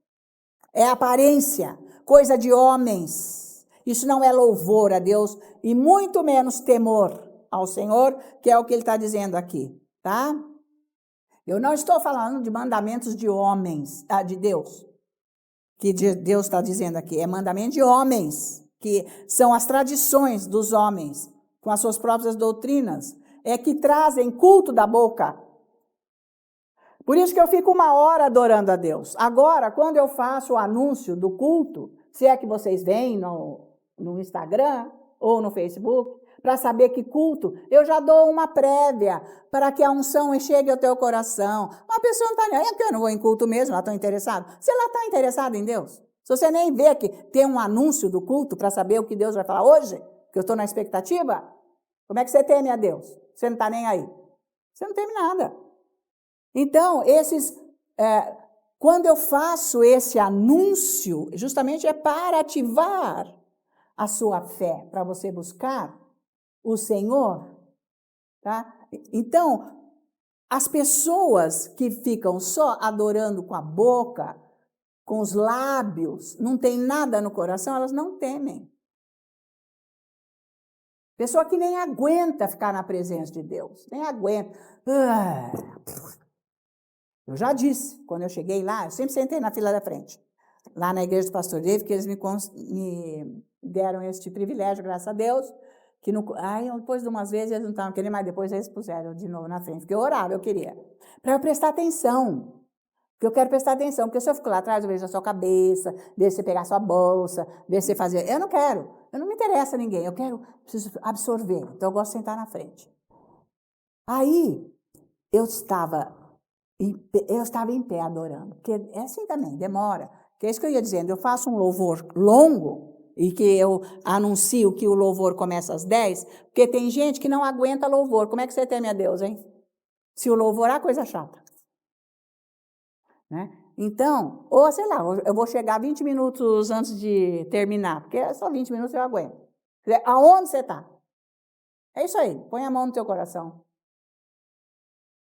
É aparência. Coisa de homens. Isso não é louvor a Deus e muito menos temor ao Senhor, que é o que ele está dizendo aqui, tá? Eu não estou falando de mandamentos de homens, de Deus, que Deus está dizendo aqui. É mandamento de homens, que são as tradições dos homens, com as suas próprias doutrinas, é que trazem culto da boca. Por isso que eu fico 1 hora adorando a Deus. Agora, quando eu faço o anúncio do culto, se é que vocês veem no Instagram ou no Facebook, para saber que culto, eu já dou uma prévia para que a unção chegue ao teu coração. Uma pessoa não está nem, eu não vou em culto mesmo, ela está interessada. Se ela está interessada em Deus, se você nem vê que tem um anúncio do culto para saber o que Deus vai falar hoje, que eu estou na expectativa, como é que você teme a Deus? Você não está nem aí. Você não teme nada. Então, quando eu faço esse anúncio, justamente é para ativar a sua fé, para você buscar o Senhor, tá? Então, as pessoas que ficam só adorando com a boca, com os lábios, não tem nada no coração, elas não temem. Pessoa que nem aguenta ficar na presença de Deus, nem aguenta. Eu já disse, quando eu cheguei lá, eu sempre sentei na fila da frente, lá na igreja do pastor David, que eles me deram este privilégio, graças a Deus, que depois de umas vezes eles não estavam querendo, mas depois eles puseram de novo na frente, porque eu orava, eu queria, para eu prestar atenção, porque eu quero prestar atenção, porque se eu fico lá atrás, eu vejo a sua cabeça, vejo você pegar a sua bolsa, vejo você fazer, eu não quero, eu não me interessa a ninguém, preciso absorver, então eu gosto de sentar na frente. Aí, eu estava em pé adorando, porque é assim também, demora, que é isso que eu ia dizendo, eu faço um louvor longo, e que eu anuncio que o louvor começa às 10, porque tem gente que não aguenta louvor. Como é que você teme a Deus, hein? Se o louvor é coisa chata. Né? Então, ou sei lá, eu vou chegar 20 minutos antes de terminar, porque é só 20 minutos eu aguento. Aonde você está? É isso aí, põe a mão no teu coração.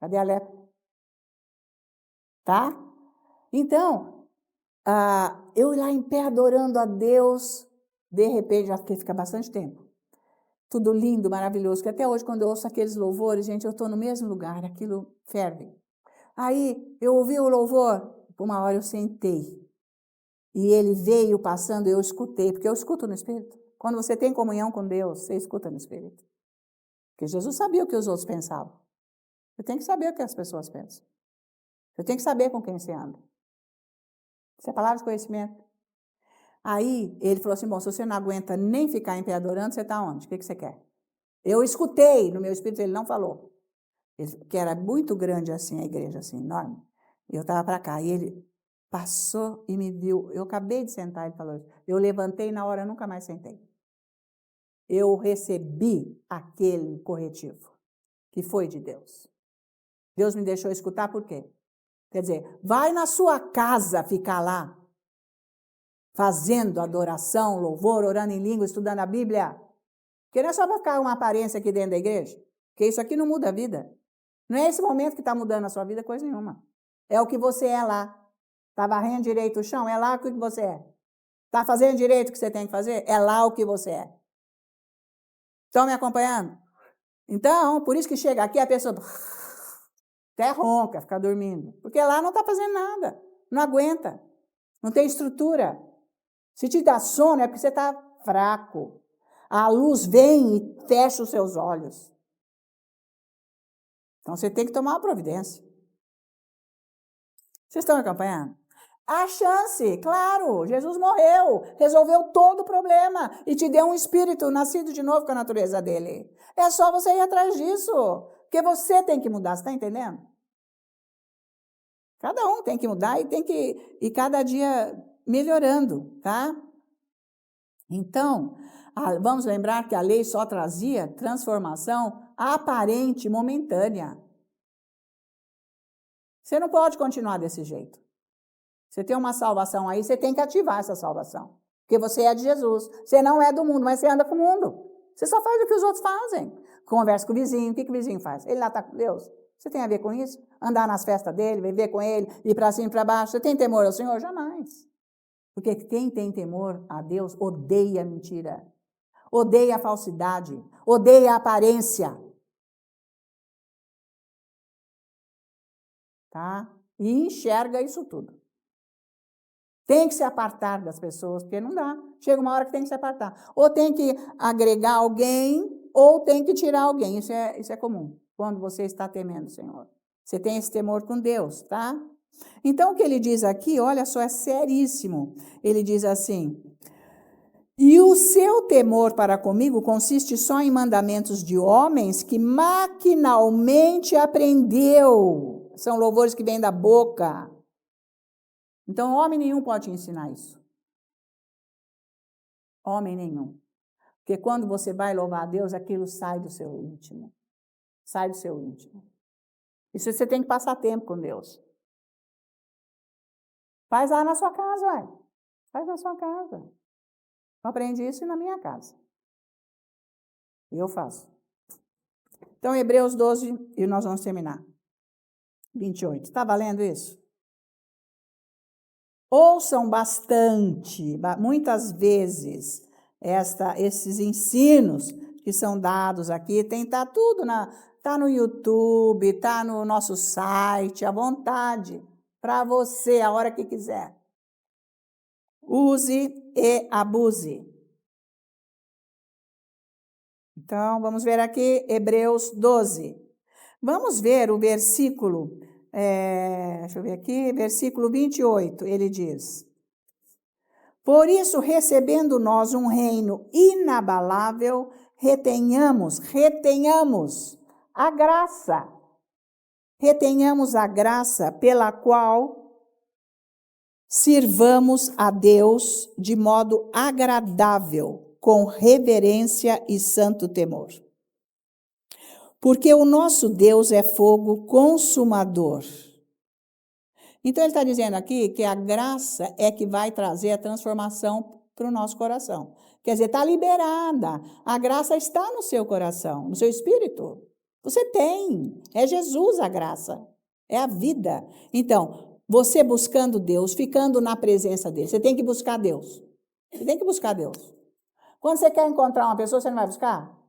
Cadê a lepra? Tá? Então, eu lá em pé adorando a Deus, de repente, já fica bastante tempo. Tudo lindo, maravilhoso, que até hoje, quando eu ouço aqueles louvores, gente, eu estou no mesmo lugar, aquilo ferve. Aí, eu ouvi o louvor, por 1 hora eu sentei. E ele veio passando, eu escutei, porque eu escuto no Espírito. Quando você tem comunhão com Deus, você escuta no Espírito. Porque Jesus sabia o que os outros pensavam. Você tem que saber o que as pessoas pensam. Você tem que saber com quem você anda. Isso é palavra de conhecimento. Aí, ele falou assim, bom, se você não aguenta nem ficar em pé adorando, você está onde? O que você quer? Eu escutei no meu espírito, ele não falou. Que era muito grande assim, a igreja, assim, enorme. Eu estava para cá, e ele passou e me viu. Eu acabei de sentar, ele falou isso. Eu levantei na hora, nunca mais sentei. Eu recebi aquele corretivo, que foi de Deus. Deus me deixou escutar por quê? Quer dizer, vai na sua casa ficar lá, fazendo adoração, louvor, orando em língua, estudando a Bíblia. Porque não é só para ficar uma aparência aqui dentro da igreja, porque isso aqui não muda a vida. Não é esse momento que está mudando a sua vida, coisa nenhuma. É o que você é lá. Está varrendo direito o chão? É lá o que você é. Está fazendo direito o que você tem que fazer? É lá o que você é. Estão me acompanhando? Então, por isso que chega aqui a pessoa até ronca, fica dormindo. Porque lá não está fazendo nada, não aguenta, não tem estrutura. Se te dá sono é porque você está fraco. A luz vem e fecha os seus olhos. Então, você tem que tomar uma providência. Vocês estão acompanhando? A chance, claro, Jesus morreu, resolveu todo o problema e te deu um espírito nascido de novo com a natureza dele. É só você ir atrás disso, porque você tem que mudar, você está entendendo? Cada um tem que mudar e tem que ir cada dia melhorando, tá? Então, vamos lembrar que a lei só trazia transformação aparente, momentânea. Você não pode continuar desse jeito. Você tem uma salvação aí, você tem que ativar essa salvação. Porque você é de Jesus. Você não é do mundo, mas você anda com o mundo. Você só faz o que os outros fazem. Conversa com o vizinho. O que o vizinho faz? Ele lá está com Deus. Você tem a ver com isso? Andar nas festas dele, viver com ele, ir para cima e para baixo. Você tem temor ao Senhor? Jamais. Porque quem tem temor a Deus odeia a mentira. Odeia a falsidade. Odeia a aparência. Tá? E enxerga isso tudo. Tem que se apartar das pessoas, porque não dá. Chega uma hora que tem que se apartar. Ou tem que agregar alguém, ou tem que tirar alguém. Isso é comum, quando você está temendo o Senhor. Você tem esse temor com Deus, tá? Então, o que ele diz aqui, olha só, é seríssimo. Ele diz assim: e o seu temor para comigo consiste só em mandamentos de homens que maquinalmente aprendeu. São louvores que vêm da boca. Então, homem nenhum pode te ensinar isso. Homem nenhum. Porque quando você vai louvar a Deus, aquilo sai do seu íntimo. Sai do seu íntimo. Isso você tem que passar tempo com Deus. Faz lá na sua casa, vai. Faz na sua casa. Eu aprendi isso na minha casa. E eu faço. Então, Hebreus 12, e nós vamos terminar. 28. Está valendo isso? Ouçam bastante, muitas vezes, esses ensinos que são dados aqui. Tá tudo tá no YouTube, está no nosso site, à vontade, para você, a hora que quiser. Use e abuse. Então, vamos ver aqui, Hebreus 12. Vamos ver o versículo, deixa eu ver aqui, versículo 28, ele diz: por isso, recebendo nós um reino inabalável, retenhamos a graça. Retenhamos a graça pela qual sirvamos a Deus de modo agradável, com reverência e santo temor. Porque o nosso Deus é fogo consumador. Então, ele está dizendo aqui que a graça é que vai trazer a transformação para o nosso coração. Quer dizer, está liberada. A graça está no seu coração, no seu espírito. Você tem. É Jesus a graça. É a vida. Então, você buscando Deus, ficando na presença dele. Você tem que buscar Deus. Você tem que buscar Deus. Quando você quer encontrar uma pessoa, você não vai buscar?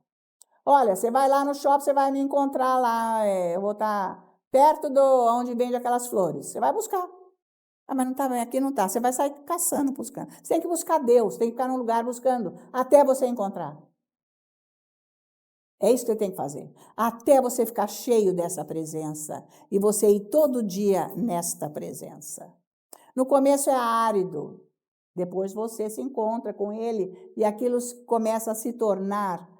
Olha, você vai lá no shopping, você vai me encontrar lá, eu vou estar perto onde vende aquelas flores. Você vai buscar. Ah, mas não está, aqui não está. Você vai sair caçando, buscando. Você tem que buscar Deus, tem que ficar num lugar buscando, até você encontrar. É isso que você tem que fazer. Até você ficar cheio dessa presença e você ir todo dia nesta presença. No começo é árido, depois você se encontra com ele e aquilo começa a se tornar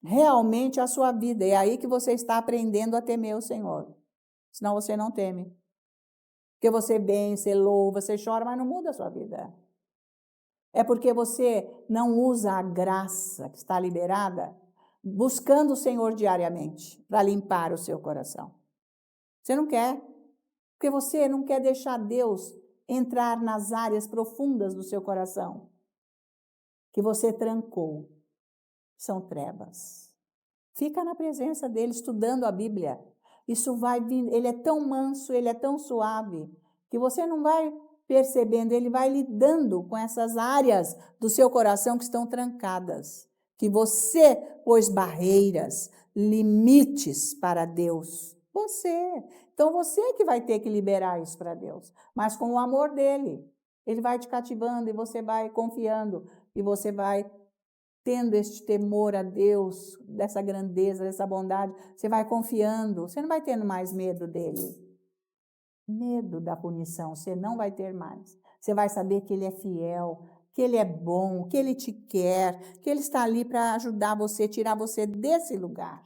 realmente a sua vida. É aí que você está aprendendo a temer o Senhor. Senão você não teme. Porque você vem, você louva, você chora, mas não muda a sua vida. É porque você não usa a graça que está liberada, buscando o Senhor diariamente, para limpar o seu coração. Você não quer. Porque você não quer deixar Deus entrar nas áreas profundas do seu coração, que você trancou. São trevas. Fica na presença dele, estudando a Bíblia. Isso vai vindo, ele é tão manso, ele é tão suave, que você não vai percebendo, ele vai lidando com essas áreas do seu coração que estão trancadas, que você pôs barreiras, limites para Deus. Você. Então, você que vai ter que liberar isso para Deus, mas com o amor dele. Ele vai te cativando e você vai confiando e você vai tendo este temor a Deus, dessa grandeza, dessa bondade. Você vai confiando, você não vai tendo mais medo dele. Medo da punição, você não vai ter mais. Você vai saber que ele é fiel, que ele é bom, que ele te quer, que ele está ali para ajudar você, tirar você desse lugar.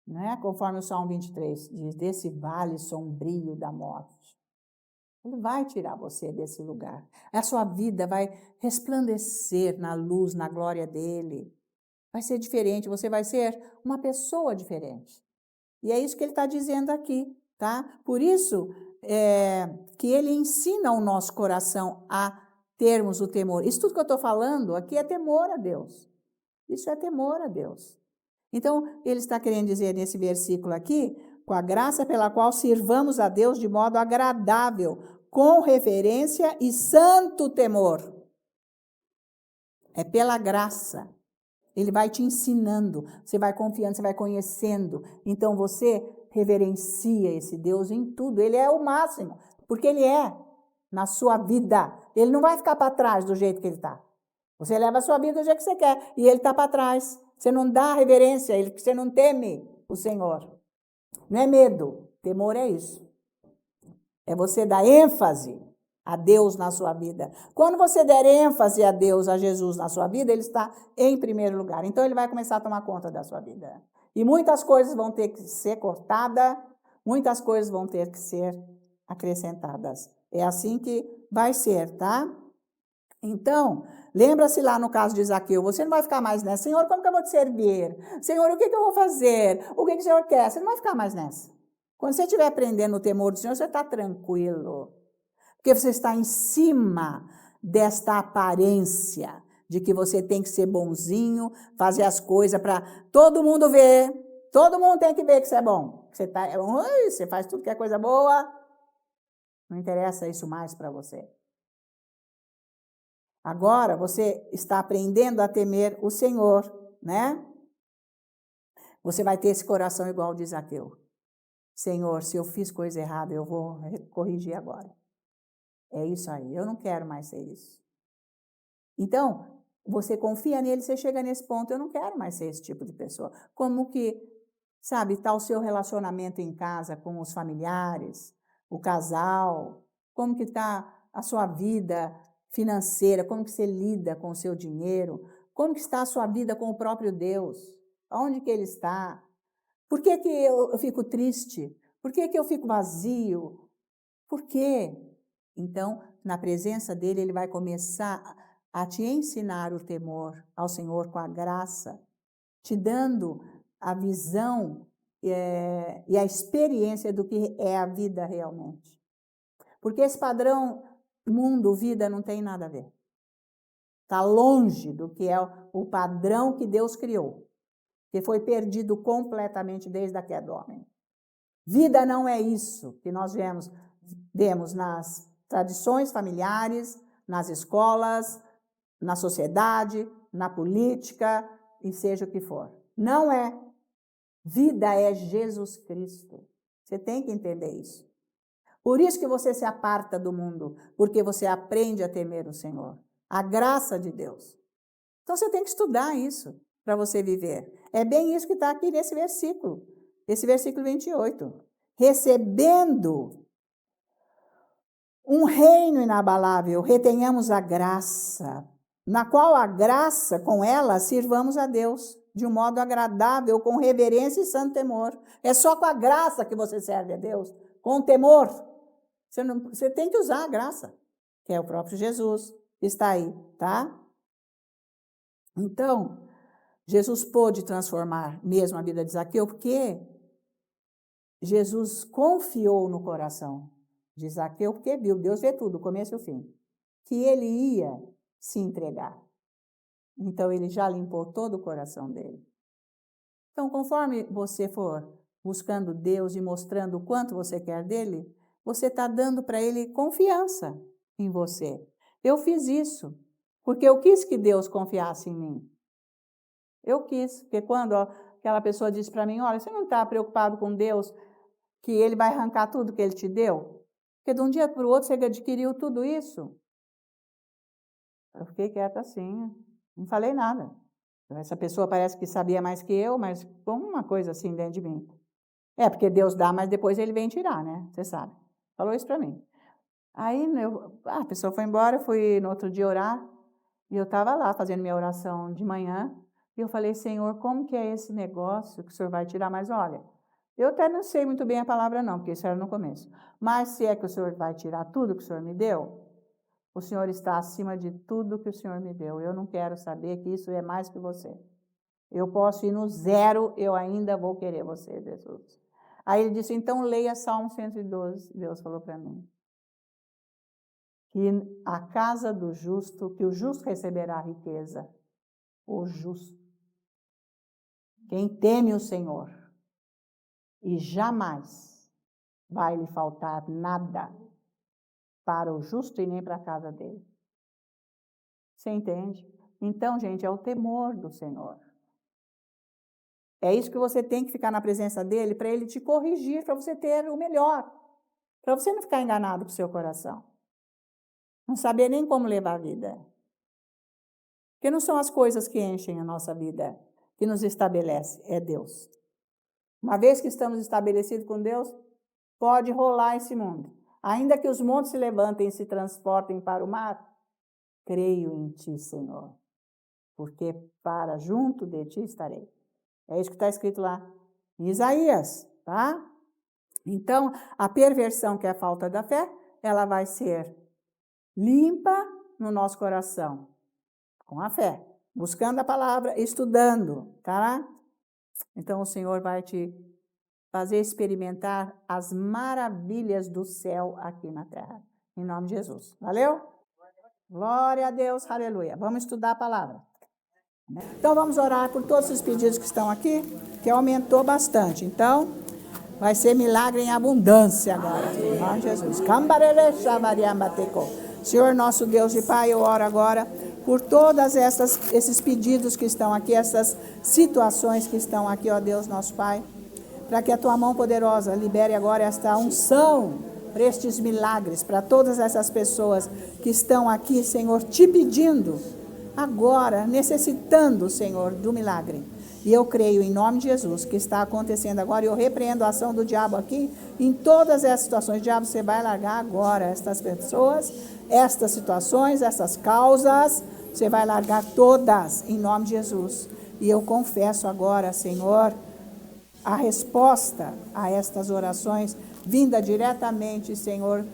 Não é? Conforme o Salmo 23 diz, desse vale sombrio da morte. Ele vai tirar você desse lugar. A sua vida vai resplandecer na luz, na glória dele. Vai ser diferente, você vai ser uma pessoa diferente. E é isso que ele está dizendo aqui, tá? Por isso que ele ensina o nosso coração a termos o temor. Isso tudo que eu estou falando aqui é temor a Deus. Isso é temor a Deus. Então, ele está querendo dizer nesse versículo aqui, com a graça pela qual sirvamos a Deus de modo agradável, com reverência e santo temor. É pela graça. Ele vai te ensinando, você vai confiando, você vai conhecendo. Então, você reverencia esse Deus em tudo. Ele é o máximo, porque ele é na sua vida. Ele não vai ficar para trás do jeito que ele está. Você leva a sua vida do jeito que você quer e ele está para trás. Você não dá reverência a ele, porque você não teme o Senhor. Não é medo, temor é isso. É você dar ênfase a Deus na sua vida. Quando você der ênfase a Deus, a Jesus na sua vida, ele está em primeiro lugar. Então, ele vai começar a tomar conta da sua vida. E muitas coisas vão ter que ser cortadas, muitas coisas vão ter que ser acrescentadas. É assim que vai ser, tá? Então, lembra-se lá no caso de Zaqueu, você não vai ficar mais nessa. Senhor, como que eu vou te servir? Senhor, o que eu vou fazer? O que o Senhor quer? Você não vai ficar mais nessa. Quando você estiver aprendendo o temor do Senhor, você está tranquilo. Porque você está em cima desta aparência de que você tem que ser bonzinho, fazer as coisas para todo mundo ver. Todo mundo tem que ver que você é bom. Que você faz tudo que é coisa boa. Não interessa isso mais para você. Agora você está aprendendo a temer o Senhor, né? Você vai ter esse coração igual de Zaqueu. Senhor, se eu fiz coisa errada, eu vou corrigir agora. É isso aí, eu não quero mais ser isso. Então, você confia nele, você chega nesse ponto, eu não quero mais ser esse tipo de pessoa. Como que, sabe, está o seu relacionamento em casa com os familiares, o casal, como que está a sua vida financeira, como que você lida com o seu dinheiro, como que está a sua vida com o próprio Deus, onde que ele está, por que que eu fico triste, por que que eu fico vazio, por quê? Então, na presença dele, ele vai começar a te ensinar o temor ao Senhor com a graça, te dando a visão e a experiência do que é a vida realmente. Porque esse padrão mundo, vida, não tem nada a ver. Está longe do que é o padrão que Deus criou, que foi perdido completamente desde a queda do homem. Vida não é isso que nós vemos nas tradições familiares, nas escolas, na sociedade, na política, e seja o que for. Não é. Vida é Jesus Cristo. Você tem que entender isso. Por isso que você se aparta do mundo, porque você aprende a temer o Senhor, a graça de Deus. Então você tem que estudar isso para você viver. É bem isso que está aqui nesse versículo, esse versículo 28. Recebendo um reino inabalável, retenhamos a graça, na qual a graça, com ela, sirvamos a Deus de um modo agradável, com reverência e santo temor. É só com a graça que você serve a Deus, com temor. Você tem que usar a graça, que é o próprio Jesus, que está aí, tá? Então, Jesus pôde transformar mesmo a vida de Zaqueu, porque Jesus confiou no coração de Zaqueu, porque viu, Deus vê tudo, o começo e o fim, que ele ia se entregar. Então, ele já limpou todo o coração dele. Então, conforme você for buscando Deus e mostrando o quanto você quer dele, você está dando para ele confiança em você. Eu fiz isso Porque eu quis que Deus confiasse em mim. Eu quis, porque quando aquela pessoa disse para mim, olha, você não está preocupado com Deus, que Ele vai arrancar tudo que Ele te deu? Porque de um dia para o outro você adquiriu tudo isso. Eu fiquei quieta assim, não falei nada. Essa pessoa parece que sabia mais que eu, mas foi uma coisa assim dentro de mim. Porque Deus dá, mas depois Ele vem tirar, né? Você sabe. Falou isso para mim. Aí a pessoa foi embora, eu fui no outro dia orar, e eu estava lá fazendo minha oração de manhã, e eu falei, Senhor, como que é esse negócio que o Senhor vai tirar? Mas olha, eu até não sei muito bem a palavra não, porque isso era no começo. Mas se é que o Senhor vai tirar tudo que o Senhor me deu, o Senhor está acima de tudo que o Senhor me deu. Eu não quero saber que isso é mais que você. Eu posso ir no zero, eu ainda vou querer você, Jesus. Aí ele disse, então leia Salmo 112. Deus falou para mim. Que a casa do justo, que o justo receberá a riqueza. O justo. Quem teme o Senhor. E jamais vai lhe faltar nada para o justo e nem para a casa dele. Você entende? Então, gente, é o temor do Senhor. É isso que você tem que ficar na presença dele, para ele te corrigir, para você ter o melhor. Para você não ficar enganado com o seu coração. Não saber nem como levar a vida. Porque não são as coisas que enchem a nossa vida, que nos estabelece, é Deus. Uma vez que estamos estabelecidos com Deus, pode rolar esse mundo. Ainda que os montes se levantem e se transportem para o mar, creio em ti, Senhor, porque para junto de ti estarei. É isso que está escrito lá em Isaías, tá? Então, a perversão, que é a falta da fé, ela vai ser limpa no nosso coração, com a fé, buscando a palavra, estudando, tá? Então, o Senhor vai te fazer experimentar as maravilhas do céu aqui na terra. Em nome de Jesus. Valeu? Glória a Deus, aleluia. Vamos estudar a palavra. Então, vamos orar por todos os pedidos que estão aqui, que aumentou bastante. Então, vai ser milagre em abundância agora. Em nome de Jesus. Senhor, nosso Deus e Pai, eu oro agora por todas esses pedidos que estão aqui, essas situações que estão aqui, ó Deus, nosso Pai, para que a Tua mão poderosa libere agora esta unção para estes milagres, para todas essas pessoas que estão aqui, Senhor, te pedindo agora, necessitando, Senhor, do milagre. E eu creio em nome de Jesus que está acontecendo agora, e eu repreendo a ação do diabo aqui em todas essas situações. Diabo, você vai largar agora estas pessoas, estas situações, essas causas, você vai largar todas em nome de Jesus. E eu confesso agora, Senhor, a resposta a estas orações vinda diretamente, Senhor,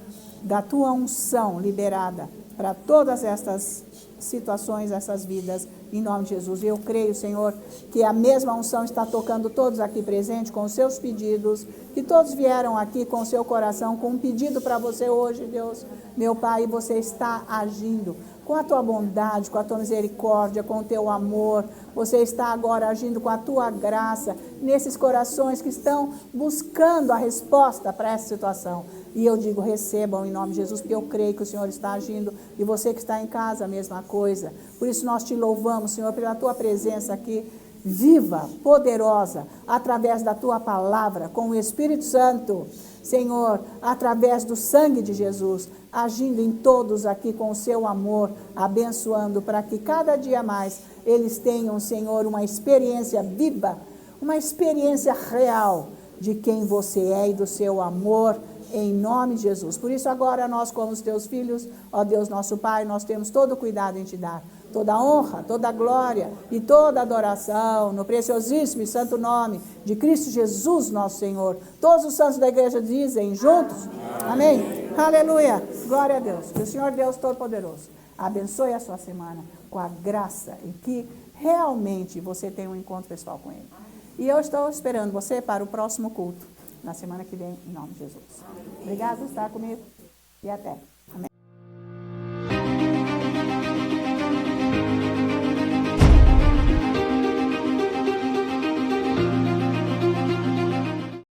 da tua unção liberada para todas estas situações, essas vidas, em nome de Jesus. E eu creio, Senhor, que a mesma unção está tocando todos aqui presentes com os seus pedidos, que todos vieram aqui com o seu coração, com um pedido para você hoje, Deus, meu Pai, e você está agindo com a tua bondade, com a tua misericórdia, com o teu amor. Você está agora agindo com a tua graça nesses corações que estão buscando a resposta para essa situação. E eu digo, recebam em nome de Jesus, porque eu creio que o Senhor está agindo, e você que está em casa, a mesma coisa. Por isso nós te louvamos, Senhor, pela tua presença aqui, viva, poderosa, através da tua palavra, com o Espírito Santo, Senhor, através do sangue de Jesus, agindo em todos aqui com o seu amor, abençoando, para que cada dia mais eles tenham, Senhor, uma experiência viva, uma experiência real de quem você é e do seu amor, em nome de Jesus. Por isso agora nós, como os teus filhos, ó Deus nosso Pai, nós temos todo o cuidado em te dar toda a honra, toda a glória e toda a adoração no preciosíssimo e santo nome de Cristo Jesus, nosso Senhor. Todos os santos da igreja dizem juntos, amém. Aleluia, glória a Deus. Que o Senhor Deus Todo-Poderoso abençoe a sua semana com a graça e que realmente você tenha um encontro pessoal com Ele. E eu estou esperando você para o próximo culto, na semana que vem, em nome de Jesus. Obrigado por estar comigo e até. Amém.